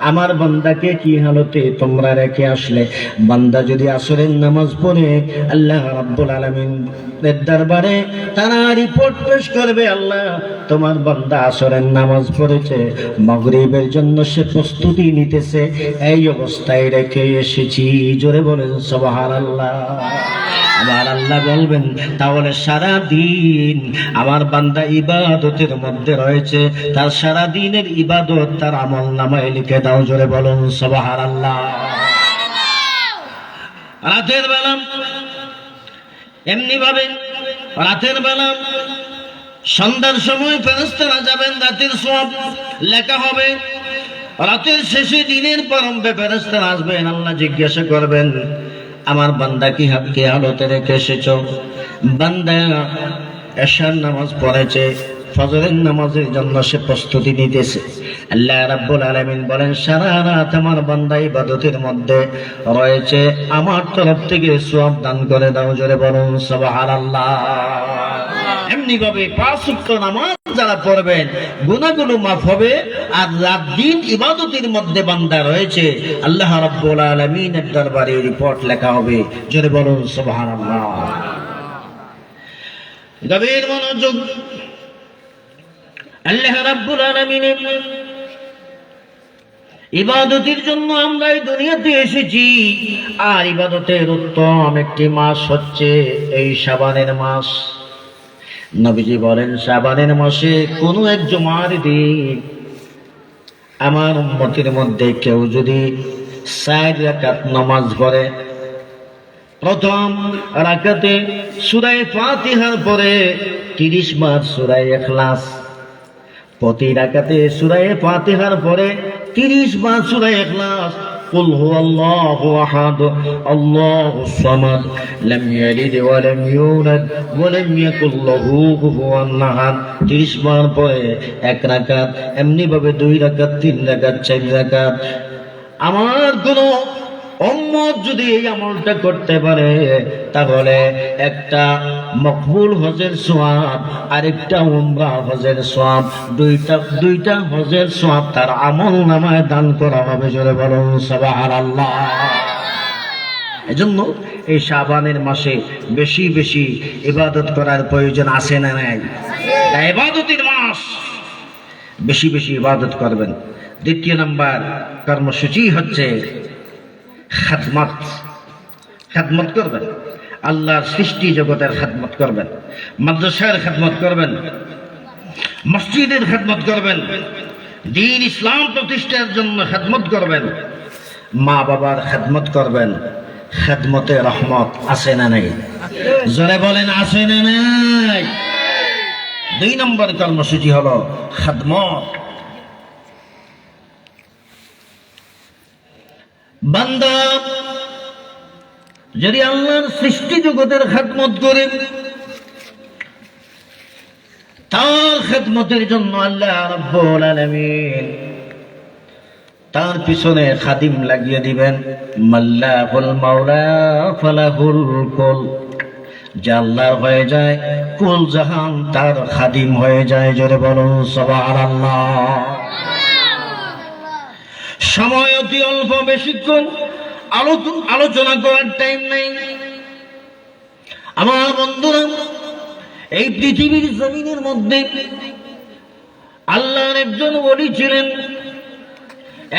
Speaker 4: আমার বান্দাকে কি হালতে তোমরা রেখে আসলে? বান্দা যদি আসরের নামাজ পড়ে আল্লাহ রাব্বুল আলামিনের দরবারে তারা রিপোর্ট পেশ করবে, আল্লাহ তোমার বান্দা আসরের নামাজ পড়েছে, মাগরিবের জন্য সে প্রস্তুতি নিতেছে, এই অবস্থায় রেখে এসেছি। জোরে বলেন সুবহানাল্লাহ। আবার আল্লাহ বলবেন, তাহলে সারা দিন আমার বান্দা ইবাদতের মধ্যে রয়েছে, তার সারা দিনের ইবাদত তার আমলনামায় লিখে দাও। জোরে বলুন সুবহানাল্লাহ। রাতের বেলা এমনি ভাবে, রাতের বেলা সন্ধ্যার সময় ফেরেশতারা যাবেন, রাতের সওয়াব লেখা হবে। রাতের শেষে দিনের প্রারম্ভে ফেরেশতারা আসবেন, আল্লাহ জিজ্ঞাসা করবেন, আমার বান্দা কি হালতে রেখে এসেছ? বান্দা এশার নামাজ পড়েছে, ফজরের নামাজের জন্য সে প্রস্তুতি নিতেছে। আল্লাহ রাব্বুল আলামিন বলেন, সারা রাত আমার বান্দা ইবাদতের মধ্যে রয়েছে, আমার তরফ থেকে সওয়াব দান করে দাও। জোরে বলুন সুবহানাল্লাহ। এমনি ভাবে 5 ওয়াক্ত নামাজ যারা পড়বেন গুনাহগুলো মাফ হবে, আর রাত দিন ইবাদতের মধ্যে বান্দা রয়েছে, আল্লাহ রাব্বুল আলামিনের দরবারে রিপোর্ট লেখা হবে। জোরে বলুন সুবহানাল্লাহ। গভীর মনোযোগ, আল্লাহ রাব্বুল আলামিনের ইবাদতের জন্য আমরা এই দুনিয়াতে এসেছি, আর ইবাদতের উত্তম একটি মাস হচ্ছে এই শাবানের মাস। নবীজি বলেন, শাবানের মাসে কোনো এক জুমার দিন আমার উম্মতের মধ্যে কেউ যদি 4 রাকাত নামাজ পড়ে, প্রথম রাকাতে সূরা ফাতিহার পরে 30 বার সূরা ইখলাস, প্রতি রাকাতে সূরা ফাতিহার পরে 30 বার সূরা ইখলাস, কুল হুয়াল্লাহু আহাদ আল্লাহুস সামাদ লাম ইয়ালিদ ওয়া লাম ইউলাদ ওয়া লাম ইয়াকুল লাহু কুফুয়ান আহাদ 30 বার পরে 1 রাকাত, এমনি ভাবে 2 রাকাত, 3 রাকাত, 4 রাকাত। আমার কোন উম্মত যদি এই আমলটা করতে পারে, তাহলে একটা মকবুল হজের সওয়াব আর একটা উমরা হজের সওয়াব, দুইটা হজের সওয়াব তার আমলনামায় দান করা হবে। জোরে বলুন সুবহানাল্লাহ। এজন্য এই শাবানের মাসে বেশি বেশি ইবাদত করার প্রয়োজন আছে না নাই? ইবাদতের মাস, বেশি বেশি ইবাদত করবেন। দ্বিতীয় নাম্বার কর্মসূচি হচ্ছে খাদমত। খাদমত করবেন, আল্লাহর সৃষ্টি জগতের খাদমত করবেন, মাদ্রাসার খাদমত করবেন, মসজিদের খাদমত করবেন, দ্বীন ইসলাম প্রতিষ্ঠার জন্য খাদমত করবেন, মা বাবার খাদমত করবেন। খাদমতে রহমত আছে না নাই? জোরে বলেন আছে না নাই? 2 নম্বর কর্মসূচি হলো খাদমত। বান্দা যদি আল্লাহর সৃষ্টি জগতের খাদমত করে, তার খেদমতের জন্য আল্লাহ রাব্বুল আলামিন তার পিছনে খাদিম লাগিয়ে দিবেন। মাল্লাহুল মাওলা ফালাহুল কুল, যে আল্লাহর হয়ে যায়, কুল জাহান তার খাদিম হয়ে যায়। জোরে বলুন সুবহানাল্লাহ। সময় অতি অল্প, বেশিক্ষণ আলোচনা করার টাইম নেই। আমার বন্ধুরা, এই পৃথিবীর জমিনের মধ্যে আল্লাহর একজন ওলি ছিলেন,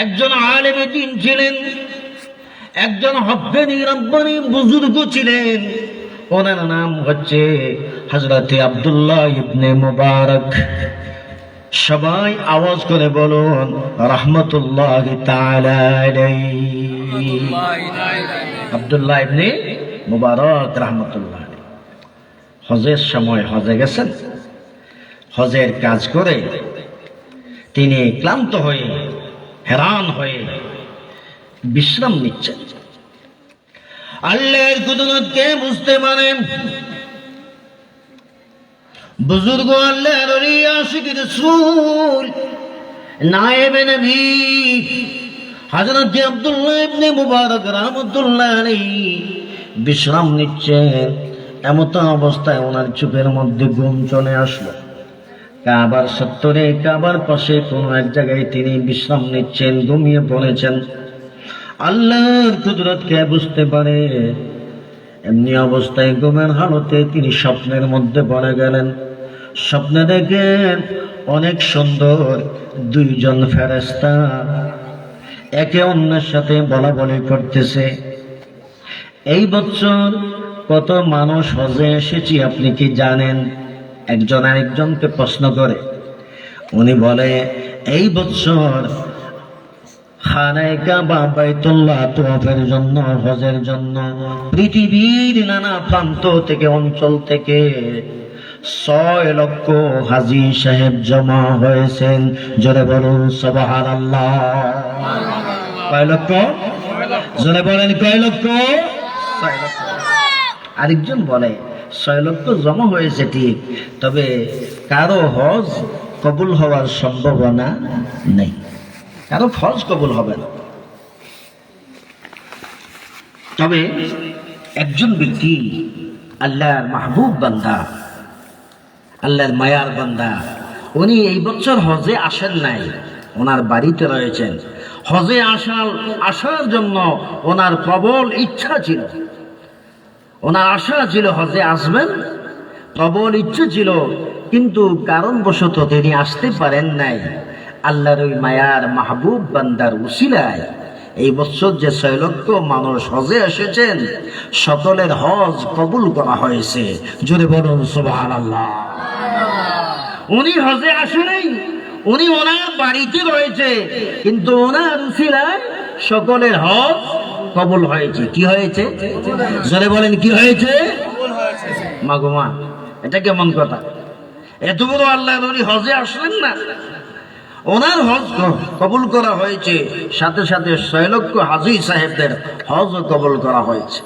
Speaker 4: একজন আলেম দ্বীন ছিলেন, একজন হক্কানি রব্বানি বুজুর্গ ছিলেন। ওনার নাম হচ্ছে হযরত আব্দুল্লাহ ইবনে মুবারক। সবাই আওয়াজ করে বলুন রাহমাতুল্লাহি তাআলা আলাইহি। আব্দুল্লাহ ইবনে মুবারক রাহমাতুল্লাহ আলাইহি হজের সময় হজে গেছেন। হজের কাজ করে তিনি ক্লান্ত হয়ে, হেরান হয়ে বিশ্রাম নিচ্ছেন। আল্লাহর কুদরতকে বুঝতে পারেন বুজুর্গ আল্লাহর ওলি আশিক রাসূল নায়েবে নবী হযরত আব্দুল্লাহ ইবনে মুবারক রাহমাতুল্লাহ আলাইহি বিশ্রাম নিচ্ছেন। এমত অবস্থায় ওনার চোখের মধ্যে ঘুম চলে আসলো। কাবার চত্বরে, কাবার পাশে কোনো এক জায়গায় তিনি বিশ্রাম নিচ্ছেন, ঘুমিয়ে পড়েছেন। আল্লাহর কুদরতকে বুঝতে পারে। এমনি অবস্থায় ঘুমের হালতে তিনি স্বপ্নের মধ্যে পড়ে গেলেন। স্বপ্নে দেখেন অনেক সুন্দর দুইজন ফেরেশতা একে অন্যের সাথে বলা বলি করতেছে। এই বছর কত মানুষ হজে এসেছি আপনি কি জানেন? একজন আরেকজনকে প্রশ্ন করে। উনি বলে, এই বছর খানায়ে কাবা বাইতুল্লাহ তওয়াফের জন্য, হজের জন্য পৃথিবীর নানা প্রান্ত থেকে, অঞ্চল থেকে 6 লক্ষ হাজী সাহেব জমা হয়েছেন। জোরে বলুন সুবহানাল্লাহ। কয় লক্ষ? জোরে বলেন কয় লক্ষ? 6 লক্ষ। আরেকজন বলে 6 লক্ষ জমা হয়েছে ঠিক, তবে কারো হজ কবুল হওয়ার সম্ভাবনা নেই, কারো হজ কবুল হবে না। তবে একজন ব্যক্তি আল্লাহর মাহবুব বান্দা, আল্লাহর মায়ার বান্দা, উনি এই বছর হজে আসেন নাই, ওনার বাড়িতে রয়েছেন। হজে আসার জন্য ওনার প্রবল ইচ্ছা ছিল, ওনার আশা ছিল হজে আসবেন, প্রবল ইচ্ছা ছিল, কিন্তু কারণবশত তিনি আসতে পারেন নাই। আল্লাহর ওই মায়ার মাহবুব বান্দার উসিলায় এই বছর যে 6 লক্ষ মানুষ হজে এসেছেন, সকলের হজ কবুল করা হয়েছে। জোরে বলুন সুবহানাল্লাহ। উনি হজে আসে নাই, উনি ওনার বাড়িতে রয়েছে, কিন্তু ওনার উসিলায় সকলের হজ কবুল হয়েছে। কি হয়েছে? জোরে বলেন কি হয়েছে? মাগোমা, এটা কেমন কথা? এত বড় আল্লাহর ওলি হজে আসলেন না, ওনার হজ কবুল করা হয়েছে, সাথে সাথে 6 লক্ষ হাজী সাহেবদের হজ কবুল করা হয়েছে।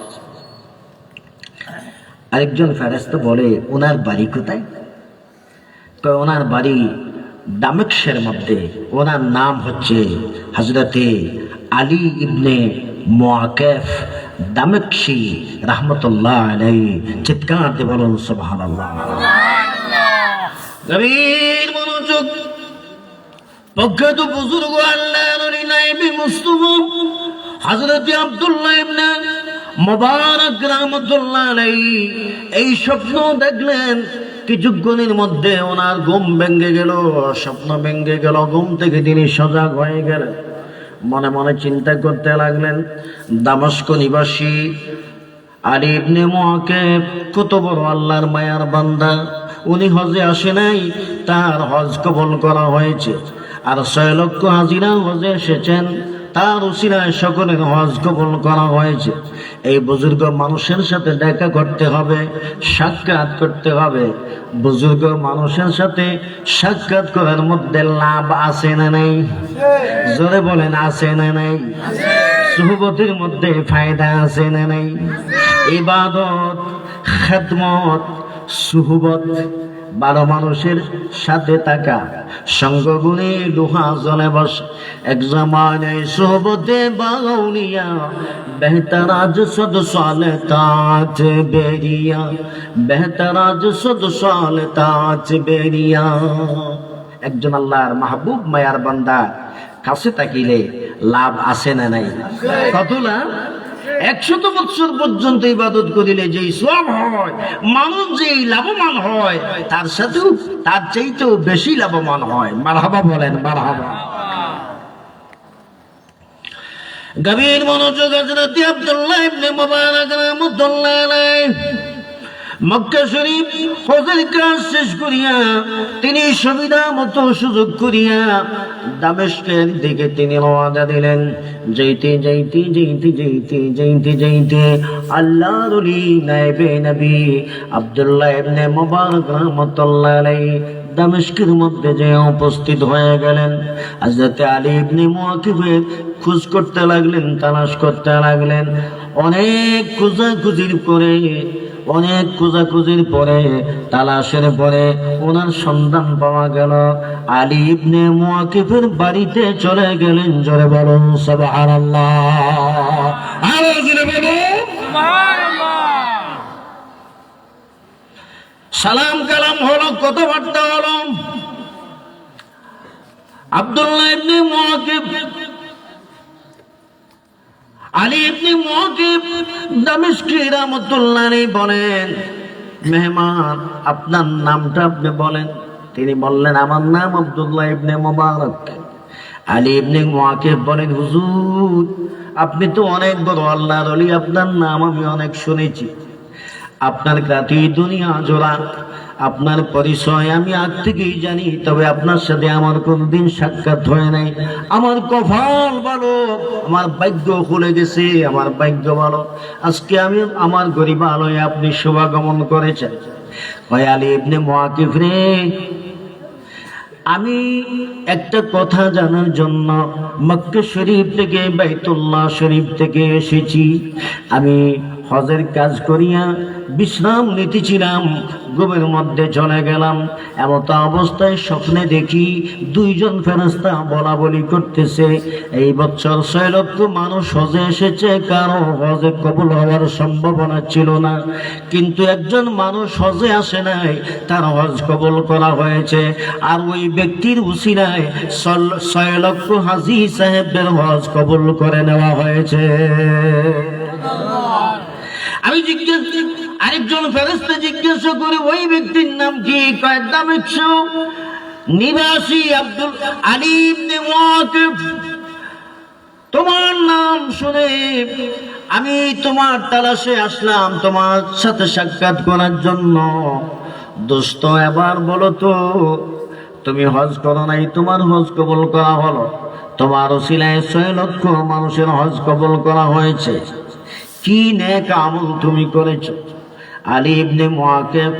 Speaker 4: আরেকজন ফেরেশতা বলে, ওনার বাড়ি কোথায়? ওনার বাড়ি দামেস্কের মধ্যে। ওনার নাম হচ্ছে হযরতে আলী ইবনে মুআক্কিফ দামেস্কি রাহমাতুল্লাহ আলাইহি। চিৎকার দিয়ে বলুন সুবহানাল্লাহ। গভীর মনোযোগ। প্রখ্যাত বুজুর্গ আল্লাহর ওলি নায়েবে মুস্তাফা হযরতে আব্দুল্লাহ ইবনে মুবারক রাহমাতুল্লাহ আলাইহি এই স্বপ্ন দেখলেন। কিছুক্ষণের মধ্যে ওনার ঘুম ভেঙে গেল, স্বপ্ন ভেঙে গেল। ঘুম থেকে তিনি সজাগ হয়ে গেলেন, মনে মনে চিন্তা করতে লাগলেন, দামেস্ক নিবাসী আলী ইবনে মুআক্কিফ কত বড় আল্লাহর মায়ার বান্দা, উনি হজে আসে নাই, তার হজ কবুল করা হয়েছে। আর 6 লক্ষ হাজিরা হজে এসেছেন, তার উসিলায় সকলের হজ কবুল করা হয়েছে। এই বুজুর্গ মানুষের সাথে দেখা করতে হবে, সাক্ষাৎ করতে হবে। বুজুর্গ মানুষের সাথে সাক্ষাৎ করার মধ্যে লাভ আছে না নাই? জোরে বলেন আছে না নাই? সুহবতের মধ্যে ফায়দা আছে না নাই? ইবাদত, খেদমত, সুহবত, 12 মানুষের সাথে থাকা সঙ্গগুণে লোহা জলে বস এক জমানে সোহবতে বাউনিয়া বেহতরাজ সদ সালে তাজ বেরিয়া বেহতরাজ সদ সালে তাজ বেরিয়া। একজন আল্লাহর মাহবুব মায়ার বান্দা কাছে তাকিলে লাভ আছে না নাই? কত লাভ! 100 বছর পর্যন্ত ইবাদত করিলে যে সওয়াব হয়, মানুষ যে লাভবান হয়, তার সাথেও তার চাইতেও বেশি লাভবান হয়। মারহাবা বলেন, মারহাবা। গভীর মনোযোগ হযরত আব্দুল্লাহ ইবনে মুবারক রাহমাতুল্লাহ আলাইহি মক্কা শরীফ হজের কাজ শেষ করিয়া তিনি সুবিধা মতো সুযোগ করিয়া দামেস্কের দিকে তিনি রওনা দিলেন। যাইতে আল্লাহর ওলি নায়েবে নবী আব্দুল্লাহ ইবনে মুবারক রাহমাতুল্লাহ আলাইহি দামেস্কের মধ্যে যে উপস্থিত হয়ে গেলেন। হযরত আলী ইবনে মুআকিবের খোঁজ করতে লাগলেন, তালাশ করতে লাগলেন। অনেক খোঁজাখুঁজির পরে তালাশের পরে ওনার সন্ধান পাওয়া গেল। আলী ইবনে মুআকিবের বাড়িতে চলে গেলেন। জোরে বলুন সুবহানাল্লাহ, আরো জোরে বলুন সুবহানাল্লাহ। সালাম কালাম হলো, কথাবার্তা হলো। আব্দুল্লাহ ইবনে মুআকিব আলী ইবনে মুআকিব দামেস্কি রাহমাতুল্লাহ আলাইহি বলেন, মেহমান আপনার নামটা আপনি বলেন। তিনি বললেন, আমার নাম আব্দুল্লাহ ইবনে মুবারক। আলী ইবনে মুআকিব বলেন, হুজুর আপনি তো অনেক বড় আল্লাহর ওলি, আপনার নাম আমি অনেক শুনেছি, আপনার কাছে দুনিয়া জোড়া আপনার পরিচয় আমি আগ থেকেই জানি, তবে আপনার সাথে আমার কোনদিন সাক্ষাৎ হয় নাই। আমার কপাল ভালো, আমার ভাগ্য খুলে গেছে, আমার ভাগ্য ভালো, আজকে আমি আমার গরিবালয়ে আপনি শুভাগমন করেছেন। কয় আলী ইবনে মুআকিব রে, আমি একটা কথা জানার জন্য মক্কা শরীফ থেকে বাইতুল্লাহ শরীফ থেকে এসেছি। আমি হজের কাজ করিয়া বিশ্রাম নিতেছিলাম, ঘুমের মধ্যে চলে গেলাম। এমত অবস্থায় স্বপ্নে দেখি 2 জন ফেরেশতা বলা বলি করতেছে, এই বছর 6 লক্ষ মানুষ হজে এসেছে, কারো হজে কবুল হওয়ার সম্ভাবনা ছিল না, কিন্তু একজন মানুষ হজে আসে নাই, তার হজ কবুল করা হয়েছে। আর ওই ব্যক্তির উসিলায় 6 লক্ষ হাজী সাহেবদের হজ কবুল করে নেওয়া হয়েছে। আমি আরেকজন ফেরেশতা জিজ্ঞাসা করে, ওই ব্যক্তির নাম কি? কয় দামেস্ক নিবাসী আব্দুল আলী ইবনে মুআকিব। তোমার নাম শুনে আমি তোমার তালাশে আসলাম, তোমার সাথে সাক্ষাৎ করার জন্য। দোস্ত এবার বলো তো, তুমি হজ করো নাই, তোমার হজ কবুল করা হলো, তোমার ওসিলায় 6 লক্ষ মানুষের হজ কবুল করা হয়েছে, কি নেক আমল তুমি করেছো? আলী ইবনে মুআকিব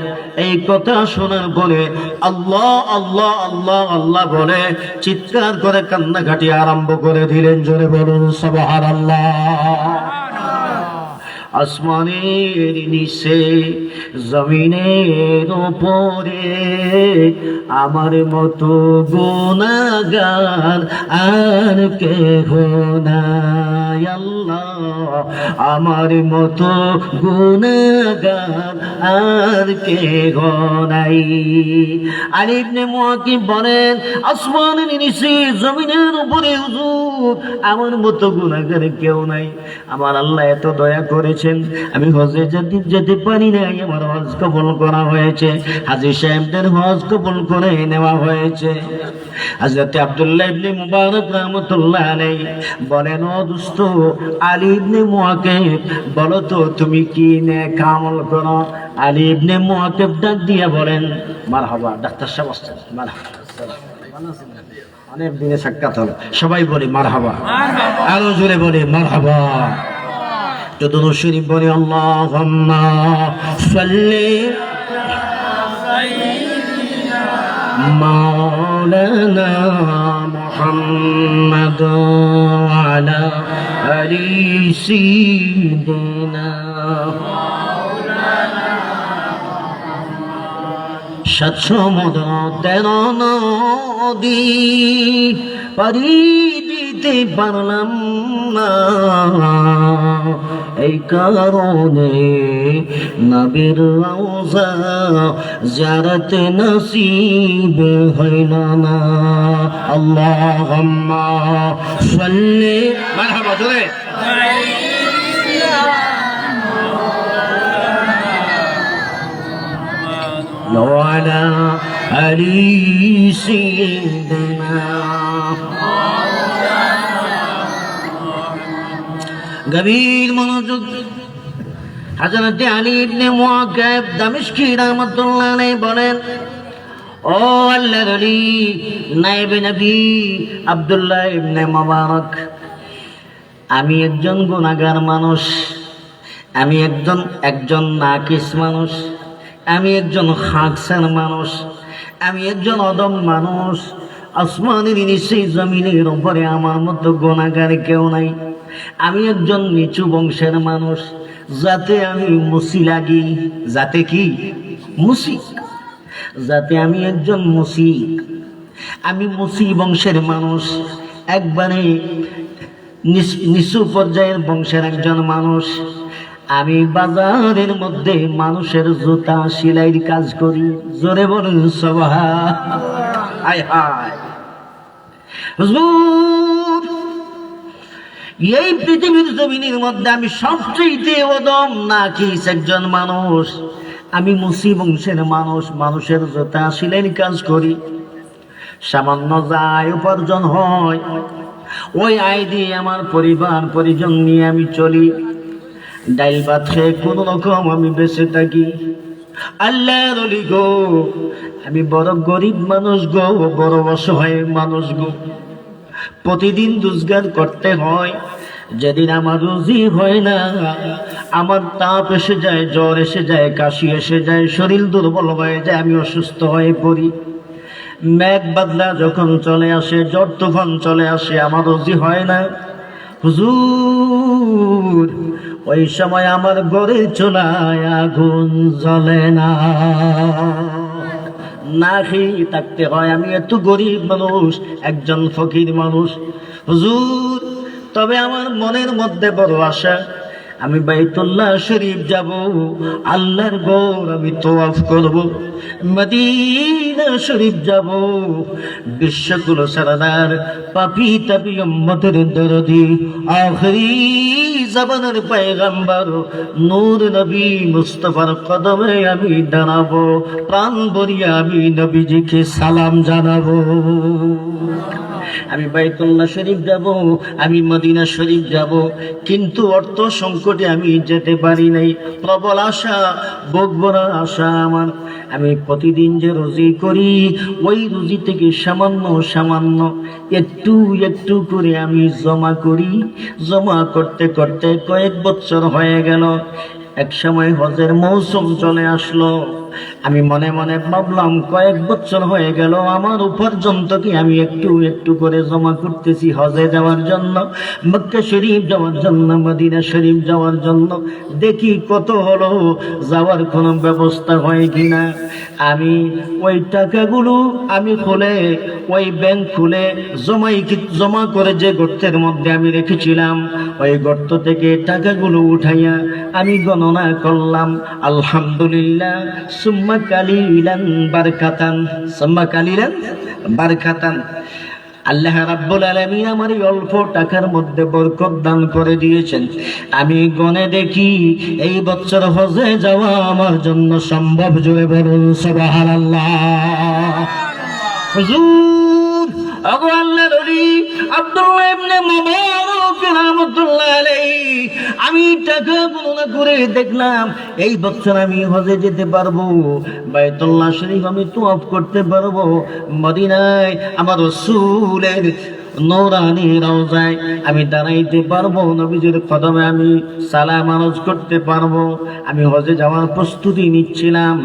Speaker 4: এই কথা শোনার পরে আল্লাহ আল্লাহ আল্লাহ আল্লাহ বলে চিৎকার করে কান্নাকাটি আরম্ভ করে দিলেন। জোরে বলুন সুবহানাল্লাহ। আসমানের নিচে জমিনের উপরে আমার মতো গুনাহগার আর কেহ নাই। আল্লাহ আমার মতো গুনাহগার আর কেহ নাই। আলী ইবনে মুআকিব বলেন, আসমানের নিচে জমিনের উপরে হুজুর আমার মতো গুনাহগার কেউ নাই। আমার আল্লাহ এত দয়া করেছে, আমি হজে যেতে পারি নাই, আমার হজ কবুল করা হয়েছে, হাজী সাহেবদের হজ কবুল করে নেওয়া হয়েছে। হযরত আব্দুল্লাহ ইবনে মুবারক রাহমাতুল্লাহ আলাইহি বলেন, ও দোস্ত আলী ইবনে মুআকিব বলো তো তুমি কি নেক আমল করো? আলী ইবনে মুআকিব ডাক দিয়ে বলেন, মারহাবা। ডাক্তার সাহেব আসছেন, মারহাবা, অনেক দিনে সাক্ষাৎ হলো, সবাই বলি মারহাবা, আরো জোরে বলি মারহাবা। যদুর শরীফ বলি, আল্লাহুম্মা সাল্লি মাওলানা মুহাম্মাদ আলা আলি সাইয়্যিদিনা 713 নদী পারি দিতে পারলাম না, এই কারণে নবীর রওজা জিয়ারত নসিব হইল না। আল্লাহুম্মা সাল্লি মারহাবা জোরে وعلى آل سيدنا গভীর মনোযোগ। হযরত আলী ইবনে মুআক্কাব দামেশকি রাহমাতুল্লাহ আলাইহি বলেন, ও আল্লাহর ওলি নায়েবে নবী আব্দুল্লাহ ইবনে মুবারক, আমি একজন গুনাহগার মানুষ, আমি একজন নাকিস মানুষ, আমি একজন খাকসার মানুষ, আমি একজন অদম মানুষ। আসমানের নিচে জমিনের উপরে আমার মতো গুনাহগার কেউ নাই। আমি একজন নিচু বংশের মানুষ, যাতে আমি মুসি লাগি, যাতে কি মুসি, যাতে আমি একজন মুসি, আমি মুসি বংশের মানুষ, একবারে নিচু পর্যায়ের বংশের একজন মানুষ। আমি বাজারের মধ্যে মানুষের জুতা সেলাইয়ের কাজ করি। জোরে বলুন সুবহান। হায় হায় হুজুর, এই পৃথিবীর জমিনের মধ্যে আমি সবচেয়ে অদম নাকিস একজন মানুষ। আমি মুসি বংশের মানুষ, মানুষের জুতা সেলাইয়ের কাজ করি। সামান্য যা আয় উপার্জন হয়, ওই আয় দিয়ে আমার পরিবার পরিজন নিয়ে আমি চলি। ডাইল ভাত খেয়ে কোন রকম আমি বেঁচে থাকি। আল্লাহর ওলি গো, আমি বড় গরিব মানুষ গো, বড় অসহায় মানুষ গো। প্রতিদিন রোজগার করতে হয়। যেদিন আমার রুজি হয় না, আমার তাপ এসে যায়, জ্বর এসে যায়, কাশি এসে যায়, শরীর দুর্বল হয়ে যায়, আমি অসুস্থ হয়ে পড়ি। মেঘ বাদলা যখন চলে আসে, ঝড় তুফান চলে আসে, আমার রুজি হয় না। হুজুর, ওই সময় আমার ঘরের চুলায় আগুন জ্বলে না, না খেয়ে থাকতে হয়। আমি এত গরিব মানুষ, একজন ফকির মানুষ। হুজুর, তবে আমার মনের মধ্যে বড় আশা, আমি বাইতুল্লাহ শরীফ যাব, আল্লাহর ঘর আমি তওয়াফ করব, মদিনা শরীফ যাব। বিশ্বকুল সারাদার পাপী তাপী উম্মতের দরদি আখরি জামানের পয়গম্বর নূর নবী মুস্তাফার কদমে আমি দাঁড়াবো, প্রাণ ভরিয়া আমি নবীজিকে সালাম জানাবো। আমি বাইতুল্লাহ শরীফ যাব, আমি মদিনা শরীফ যাব, কিন্তু অর্থ সংকটে আমি যেতে পারি নাই। প্রবল আশা, বুক ভরা আশা আমার। আমি প্রতিদিন যে রুজি করি, ওই রুজি থেকে সামান্য সামান্য একটু একটু করে আমি জমা করি। জমা করতে করতে কয়েক বছর হয়ে গেল। এক সময় হজের মৌসুম চলে আসলো। আমি মনে মনে ভাবলাম, কয়েক বছর হয়ে গেল, আমার উপার্জন থেকে আমি একটু একটু করে জমা করতেছি হজে যাওয়ার জন্য, মক্কা শরীফ যাওয়ার জন্য, মদিনা শরীফ যাওয়ার জন্য। দেখি কত হলো, যাওয়ার কোনো ব্যবস্থা হয় কিনা। আমি ওই টাকাগুলো আমি খুলে, ওই ব্যাংক খুলে জমা করে যে গর্তের মধ্যে আমি রেখেছিলাম, ওই গর্ত থেকে টাকাগুলো উঠাইয়া আমি গণনা করলাম। আলহামদুলিল্লাহ, সুম্মা কালিলান বারকাতান, সুম্মা কালিলান বারকাতান। আল্লাহ রাব্বুল আলামিন আমার এই অল্প টাকার মধ্যে বরকত দান করে দিয়েছেন। আমি গনে দেখি এই বছর হজে যাওয়া আমার জন্য সম্ভব। জোরে বলুন সুবহানাল্লাহ। হুজুর, ওগো আল্লাহর ওলি আব্দুল্লাহ ইবনে মুবারক রাহমাতুল্লাহ আলাইহি, আমি টাকা গণনা করে দেখলাম এই বছর আমি হজে যেতে পারবো, বাইতুল্লাহ শরীফ আমি তওয়াফ করতে পারবো, মদিনায় আমার রাসূলের নূরানি রওজায় আমি দাঁড়াইতে পারবো, নবীজির কদমে আমি সালাম আরজ করতে পারবো। আমি হজে যাওয়ার প্রস্তুতি নিচ্ছিলাম।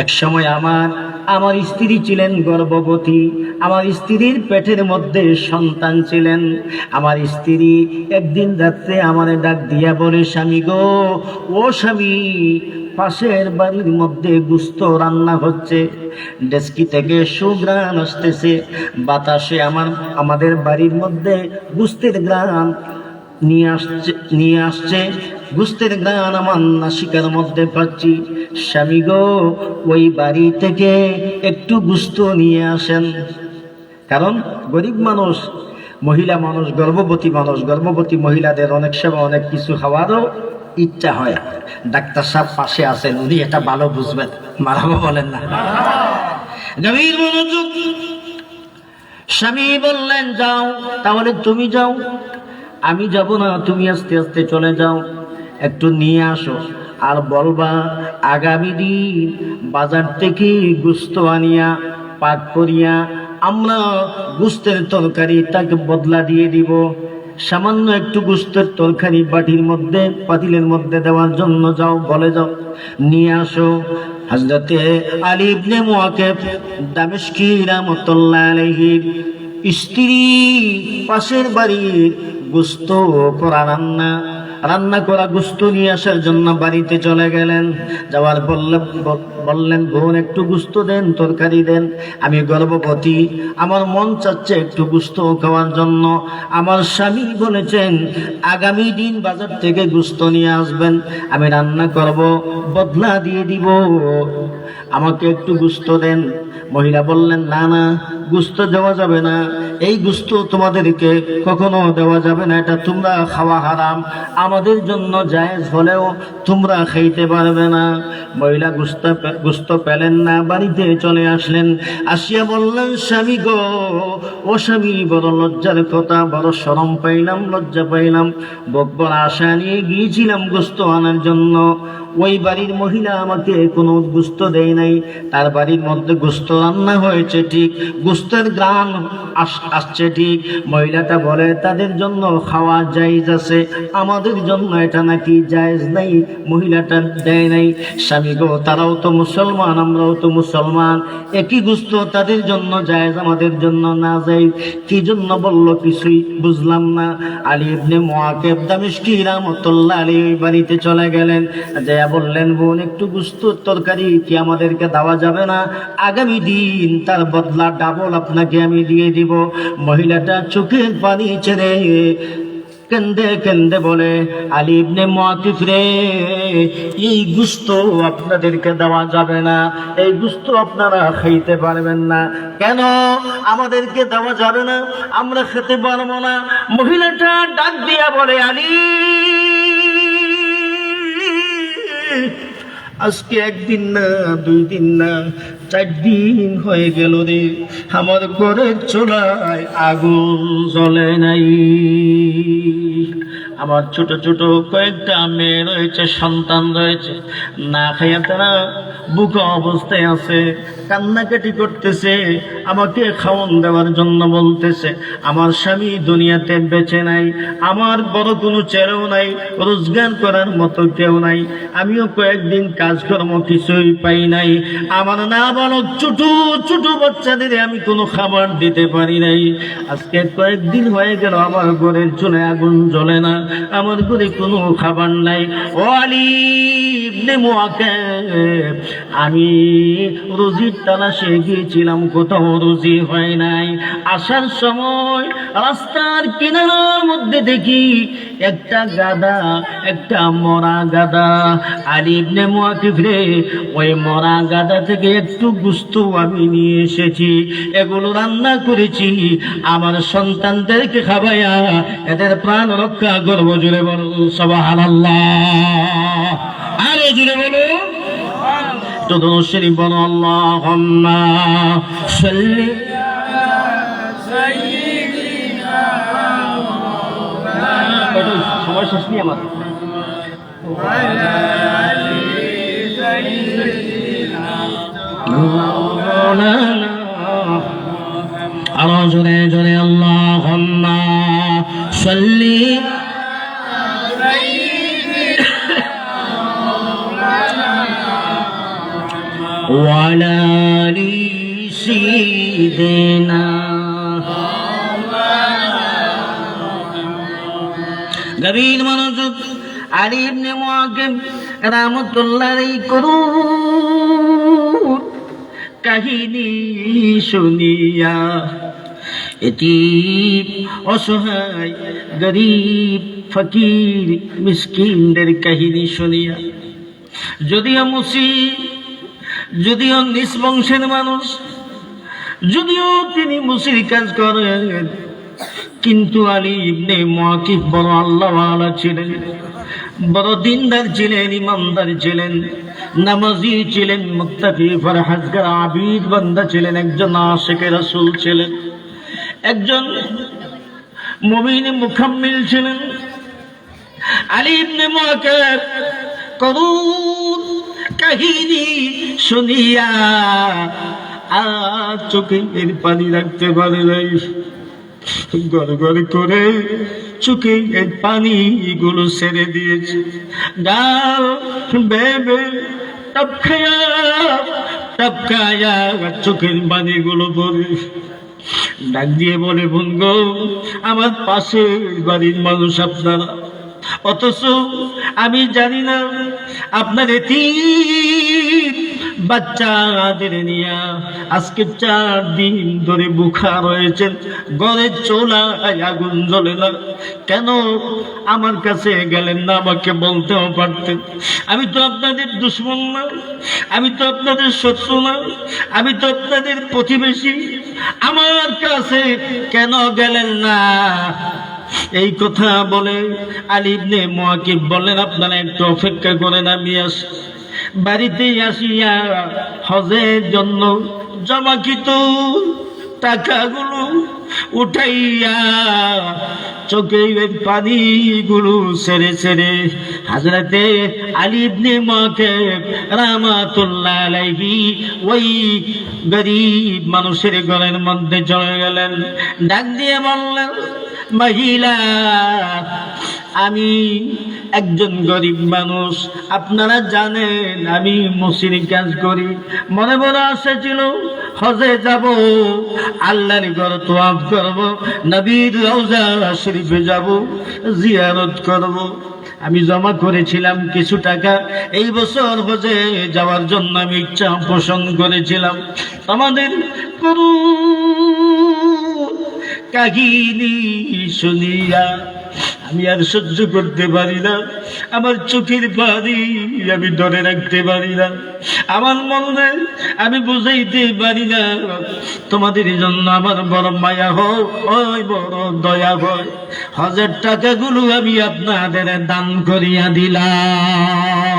Speaker 4: এক সময় আমার আমার স্ত্রী ছিলেন গর্ভবতী, আমার স্ত্রীর পেটের মধ্যে সন্তান ছিলেন। আমার স্ত্রী একদিন রাত্রে আমার ডাক দিয়া বলে, স্বামী গো, ও স্বামী, পাশের বাড়ির মধ্যে গোশত রান্না হচ্ছে, ডেস্কি থেকে সুঘ্রাণ আসতেছে, বাতাসে আমাদের বাড়ির মধ্যে গোশতের ঘ্রাণ নিয়ে আসছে, গোশতের ঘ্রাণ আমার নাসিকার মধ্যে পাচ্ছি। স্বামী গো, ওই বাড়ি থেকে একটু গোশত নিয়ে আসেন। কারণ গরিব মানুষ, মহিলা মানুষ, গর্ভবতী মহিলাদের অনেক সময় অনেক কিছু খাওয়ারও ইচ্ছা হয়। ডাক্তার সাহেব পাশে আছেন, উনি এটা ভালো বুঝবেন, মারাবো বলেন না। গভীর মনোযোগ। স্বামী বললেন, যাও, তাহলে তুমি যাও, আমি যাব না, তুমি আস্তে আস্তে চলে যাও, একটু নিয়ে আসো, আর বলবা আগামী দিন বাজার থেকে গোশত আনিয়া পাক করিয়া আমরা গোশতের তরকারি তাকে বদলা দিয়ে দিব। সামান্য একটু গোশতের তরকারি বাটির মধ্যে, পাতিলের মধ্যে দেওয়ার জন্য যাও, বলে যাও, নিয়ে আসো। হযরতে আলী ইবনে মুআক্কিব দামেশকি রাহমাতুল্লাহ আলাইহির স্ত্রী পাশের বাড়ির গোশত করা রান্না করা গোশত নিয়ে আসার জন্য বাড়িতে চলে গেলেন। যাওয়ার বললেন, বোন একটু গোশত দেন, তরকারি দেন, আমি গর্ভবতী, আমার মন চাচ্ছে একটু গোশত খাওয়ার জন্য। আমার স্বামী বলেছেন আগামী দিন বাজার থেকে গোশত নিয়ে আসবেন, আমি রান্না করব, বদলা দিয়ে দিব, আমাকে একটু গোশত দেন। মহিলা বললেন, না না, গোশত দেওয়া যাবে না, এই গোশত তোমাদেরকে কখনো দেওয়া যাবে না, এটা তোমরা খাওয়া হারাম, আমাদের জন্য জায়েজ হলেও তোমরা খাইতে পারবে না। মহিলা গোশত পেলেন না, বাড়িতে চলে আসলেন। আসিয়া বললেন, স্বামী গো, ও স্বামী, বড় লজ্জার কথা, বড় শরম পাইলাম, লজ্জা পাইলাম, বড় আশা নিয়ে গিয়েছিলাম গোশত আনার জন্য, ওই বাড়ির মহিলা আমাকে কোনো গোশত দেয় নাই। তার বাড়ির মধ্যে গোশত রান্না হয়েছে ঠিক, গোশতের ঘ্রাণ আসছে ঠিক, মহিলাটা বলে তাদের জন্য খাওয়া জায়েজ আছে, আমাদের জন্য এটা নাকি জায়েজ নাই, মহিলাটা দেয় নাই। স্বামী গো, তারাও তো মুসলমান, আমরাও তো মুসলমান, একই গোশত তাদের জন্য জায়েজ, আমাদের জন্য না জায়েজ, কি জন্য বলল কিছুই বুঝলাম না। আলী ইবনে মুআক্কিব দামেশকি রাহমাতুল্লাহ আলাইহি বাড়িতে চলে গেলেন, বললেন, বোন একটু গোশত তরকারি কি আমাদেরকে দেওয়া যাবে না? আগামী দিন তার বদলা ডাবল আপনাকে আমি দিয়ে দিব। মহিলাটা চোখের পানি ছেড়ে কেন্দে কেন্দে বলে, আলী ইবনে মুআক্কিব রে, এই গোশত আপনাদেরকে দেওয়া যাবে না, এই গোশত আপনারা খাইতে পারবেন না। কেন আমাদেরকে দেওয়া যাবে না? আমরা খেতে পারবো না। মহিলাটা ডাক দিয়া বলে, আলী, আজকে একদিন না, 2 দিন না, 4 দিন হয়ে গেল রে, আমার ঘরের চুলায় আগুন জ্বলে নাই। আমার ছোট ছোট কয়েকটা মেয়ে রয়েছে, সন্তান রয়েছে, না খাইয়া তারা বুকা অবস্থায় আছে, কান্নাকাটি করতেছে, আমাকে খাওয়ান দেওয়ার জন্য বলতেছে। আমার স্বামী দুনিয়াতে বেঁচে নাই, আমার বড় কোনো ছেলেও নাই, রোজগার করার মতো কেউ নাই, আমিও কয়েকদিন কাজকর্ম কিছুই পাই নাই, আমার না বলো ছোট ছোট বাচ্চাদের আমি কোনো খাবার দিতে পারি নাই। আজকে কয়েকদিন হয়ে গেল আমার ঘরের চুলায় আগুন জ্বলে না, আমার ঘরে কোনো খাবার নাই। ও আলী ইবনে মুআক্কিব, আমি রুজির তালাশে গিয়েছিলাম, কোথাও রুজি হয় নাই। আসার সময় রাস্তার কিনারার মধ্যে দেখি একটা গাদা, একটা মরা গাদা। আলী ইবনে মুআক্কিব রে, ওই মরা গাদা থেকে একটু গোশত আমি নিয়ে এসেছি, এগুলো রান্না করেছি, আমার সন্তানদেরকে খাওয়াইয়া এদের প্রাণ রক্ষা করবো। জুড়ে বলো সুবহানাল্লাহ, আরো জুড়ে বলো তো দোষেরই বলো, আল্লাহুম্মা সাল্লি সময় শেষ নেই আমার। আরো জোরে জোরে, আল্লাহুম্মা সাল্লি وعلى آل سيدنا গভীর মনোযোগ। আলী ইবনে মুআকিব রাহমাতুল্লাহ আলাইহি করুন কাহিনী শুনিয়া, এতিম অসহায় গরিব ফকির মিসকিনদের কাহিনী শুনিয়া, যদিও নিজ বংশের মানুষ, যদিও তিনি মুসির কাজ করেন, কিন্তু আলী ইবনে মুআকিব বড় আল্লাহওয়ালা ছিলেন, বড় দিনদার ছিলেন, ইমানদার ছিলেন, নামাজি ছিলেন, মুত্তাকি ফরহাজগার আবিদ বান্দা ছিলেন, একজন আশিকে রাসূল ছিলেন, একজন মুমিন মুকাম্মিল ছিলেন। আলী ইবনে মুআকিব করুন কাহিনী শুনিয়া আর চোখের পানি রাখতে পারে নাই, গড়গড় করে চোখের পানিগুলো ছেড়ে দিয়েছে, গাল বেবে টপকায়া চোখের পানিগুলো পড়ে ডাক দিয়ে বলে, বোন গো, আমার পাশের বাড়ির মানুষ আপনারা, অথচ আমি জানি না আপনার এতিম বাচ্চাদের নিয়ে আজকে 4 দিন ধরে বুখা রয়েছেন, ঘরের চুলায় আগুন জ্বলে না, কেন আমার কাছে গেলেন না? আমাকে বলতেও পারতেন। আমি তো আপনাদের দুশমন না, আমি তো আপনাদের শত্রু না, আমি তো আপনাদের প্রতিবেশী, আমার কাছে কেন গেলেন না? এই কথা বলে আলী ইবনে মুআকিব বললেন, আপনারা একটু অপেক্ষা করেন, আমি আসি। বাড়িতে আসিয়া হজের জন্য জমাকৃত টাকাগুলো উঠাইয়া চোখের পানিগুলো ছেড়ে ছেড়ে হযরতে আলী ইবনে মুআকিব রাহমাতুল্লাহ আলাইহি ওই গরীব মানুষের ঘরের মধ্যে চলে গেলেন, ডাক দিয়ে বললেন, মহিলা, আমি একজন গরিব মানুষ, আপনারা জানেন আমি মুসির কাজ করি, মনে মনে আশা ছিল হজে যাব, আল্লাহর ঘর তওয়াফ করব, নবীর রওজা শরীফে যাব, জিয়ারত করব। আমি জমা করেছিলাম কিছু টাকা, এই বছর হজে যাওয়ার জন্য আমি ইচ্ছা পোষণ করেছিলাম। আমাদের কাহিনী শুনিয়া আমি আর সহ্য করতে পারি না, আমার চোখের পানি আমি ধরে রাখতে পারি না, আমার মনে আমি বুঝাইতে পারি না, তোমাদের জন্য আমার বড় মায়া হয়, বড় দয়া হয়, হজের টাকাগুলো আমি আপনাদের দান করিয়া দিলাম।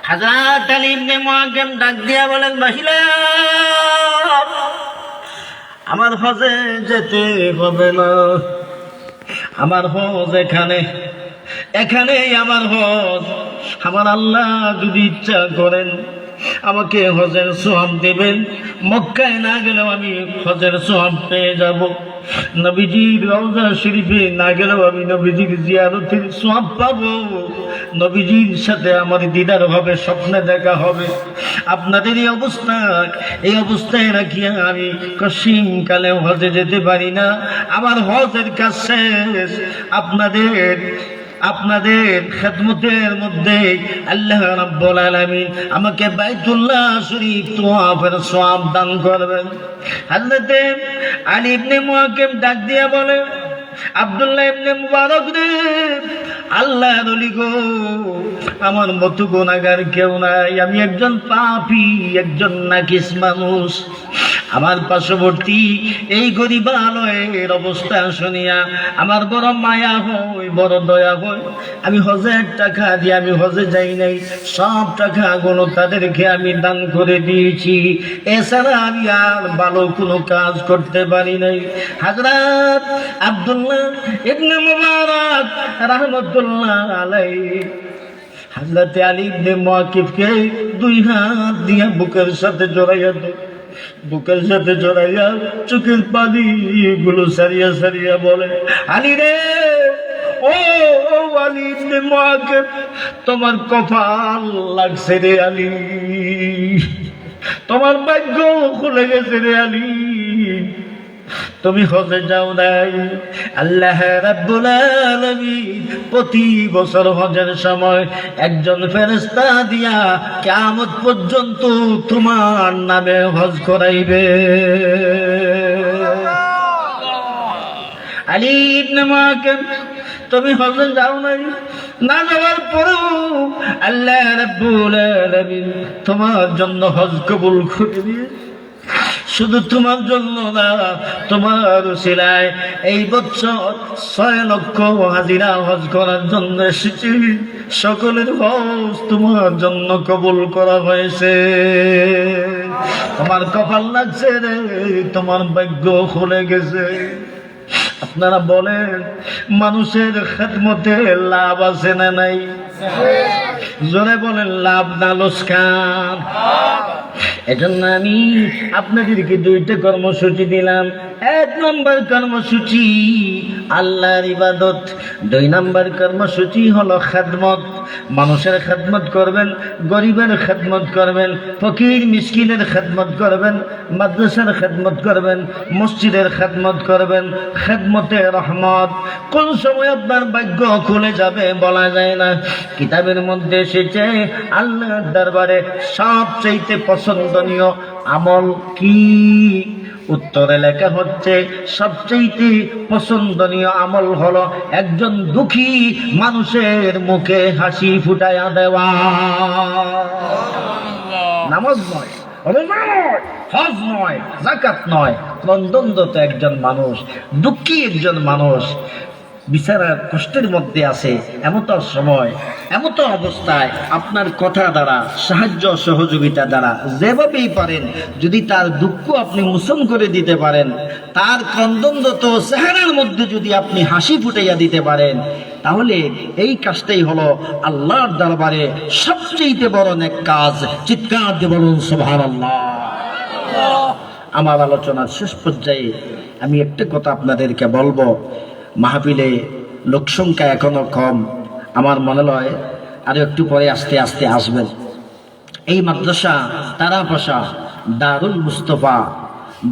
Speaker 4: হযরত আলী ইবনে মুআকিব ডাক দিয়া বলেন, মহিলা, আমার হজে যেতে হবে না, আমার হজ এখানেই আমার হজ। আমার আল্লাহ যদি ইচ্ছা করেন আমাকে হজের সওয়াব দেবেন, মক্কায় না গেলেও আমি হজের সওয়াব পেয়ে যাব, নবীজির রওজা শরীফে না গেলেও আমি নবীজির জিয়ারতের সওয়াব পাবো, নবীজির সাথে আমার দিদার হবে, স্বপ্নে দেখা হবে। আপনাদের এই অবস্থায় রাখিয়া আমি কসিম কালেও হজে যেতে পারি না, আমার হজের কাজ শেষ। আপনাদের খেদমতের মধ্যে আল্লাহ রাব্বুল আলামিন আমাকে বাইতুল্লাহ শরীফ তওয়াফের সওয়াব দান করবেন। হযরতে আলী ইবনে মুআকিব ডাক দিয়া বলে, আব্দুল্লাহ ইবনে মুবারক রে, আল্লাহর ওলি গো, আমার মতো গুনাহগার কেউ নাই, আমি একজন পাপী, একজন নাকিস মানুষ। আমার পার্শ্ববর্তী এই গরিবালয়ের অবস্থা শুনিয়া আমার বড় মায়া হয়, বড় দয়া হয়। আমি হজের টাকা দিয়ে আমি হজে যাই নাই, সব টাকাগুলো তাদেরকে আমি দান করে দিয়েছি, এছাড়া আমি আর ভালো কোনো কাজ করতে পারি নাই। হযরত আব্দুল্লাহ ইবনে মুবারক রাহমাতুল্লাহ আলাইহি হযরত আলী ইবনে মুআকিবকে 2 হাত দিয়ে বুকের সাথে জড়াইয়া দেয়। বুকের সাথে জড়াইয়া চোখের পানি গুলো সারিয়া সারিয়া বলে, আলী রে, ও আলী ইবনে মুআক্কিব, তোমার কপাল লাগছে রে আলী, তোমার ভাগ্য খুলে গেছে রে আলী, তুমি হজে যাও নাই। আল্লাহ রাব্বুল আলামিন প্রতি বছর হজের সময় একজন ফেরেশতা দিয়া কিয়ামত পর্যন্ত তোমার নামে হজ করাইবে। আলী ইবনে মুআক্কিব, তুমি হজে যাও নাই, না যাওয়ার পরেও আল্লাহ রাব্বুল আলামিন তোমার জন্য হজ কবুল করে দিয়ে শুধু তোমার জন্য না, তোমার উসিলায় এই বছর 6 লক্ষ হাজিরা হজ করার জন্য এসেছি। সকলের হজ তোমার জন্য কবুল করা হয়েছে। তোমার কপাল লাগছে রে, তোমার ভাগ্য খুলে গেছে। আপনারা বলেন, মানুষের খেদমতে লাভ আছে না নাই? জোরে বলেন, লাভ না লোকসান? এজন্য আমি আপনাদেরকে 2টা কর্মসূচি দিলাম। 1 নম্বর কর্মসূচি আল্লাহর ইবাদত, 2 নম্বর কর্মসূচি হলো খেদমত। মানুষের খেদমত করবেন, গরিবের খেদমত করবেন, ফকির মিসকিনের খেদমত করবেন, মাদ্রাসার খেদমত করবেন, মসজিদের খেদমত করবেন। খেদমতে রহমত। কোন সময় আপনার ভাগ্য খুলে যাবে বলা যায় না। কিতাবের মধ্যে এসেছে আল্লাহর দরবারে সবচেয়ে পছন্দনীয় আমল কি? উত্তরে লেখা হচ্ছে সবচেয়ে পছন্দনীয় আমল হলো একজন দুঃখী মানুষের মুখে হাসি ফুটাইয়া দেওয়া। নামাজ নয়, রোজা নয়, হজ নয়, যাকাত নয়, ক্রন্দনরত একজন মানুষ, দুঃখী একজন মানুষ বিচারার কষ্টের মধ্যে আছে, এমত সময় এমত অবস্থায় আপনার কথা দ্বারা, সাহায্য সহযোগিতা দ্বারা যেভাবেই পারেন যদি তার দুঃখ আপনি মোচন করে দিতে পারেন, তার ক্রন্দনরত চেহারার মধ্যে যদি আপনি হাসি ফুটাইয়া দিতে পারেন, তাহলে এই কাজটাই হলো আল্লাহর দরবারে সবচেয়ে বড় নেক কাজ। চিৎকার দিয়ে বলুন সুবহানাল্লাহ। আমার আলোচনার শেষ পর্যায়ে আমি একটা কথা আপনাদেরকে বলবো। মাহফিলে লোকসংখ্যা এখনো কম, আমার মনে হয় আরো একটু পরে আস্তে আস্তে আসবেন। এই মাদ্রাসা তারাপাশা দারুল মুস্তফা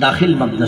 Speaker 4: দাখিল মাদ্রাসা।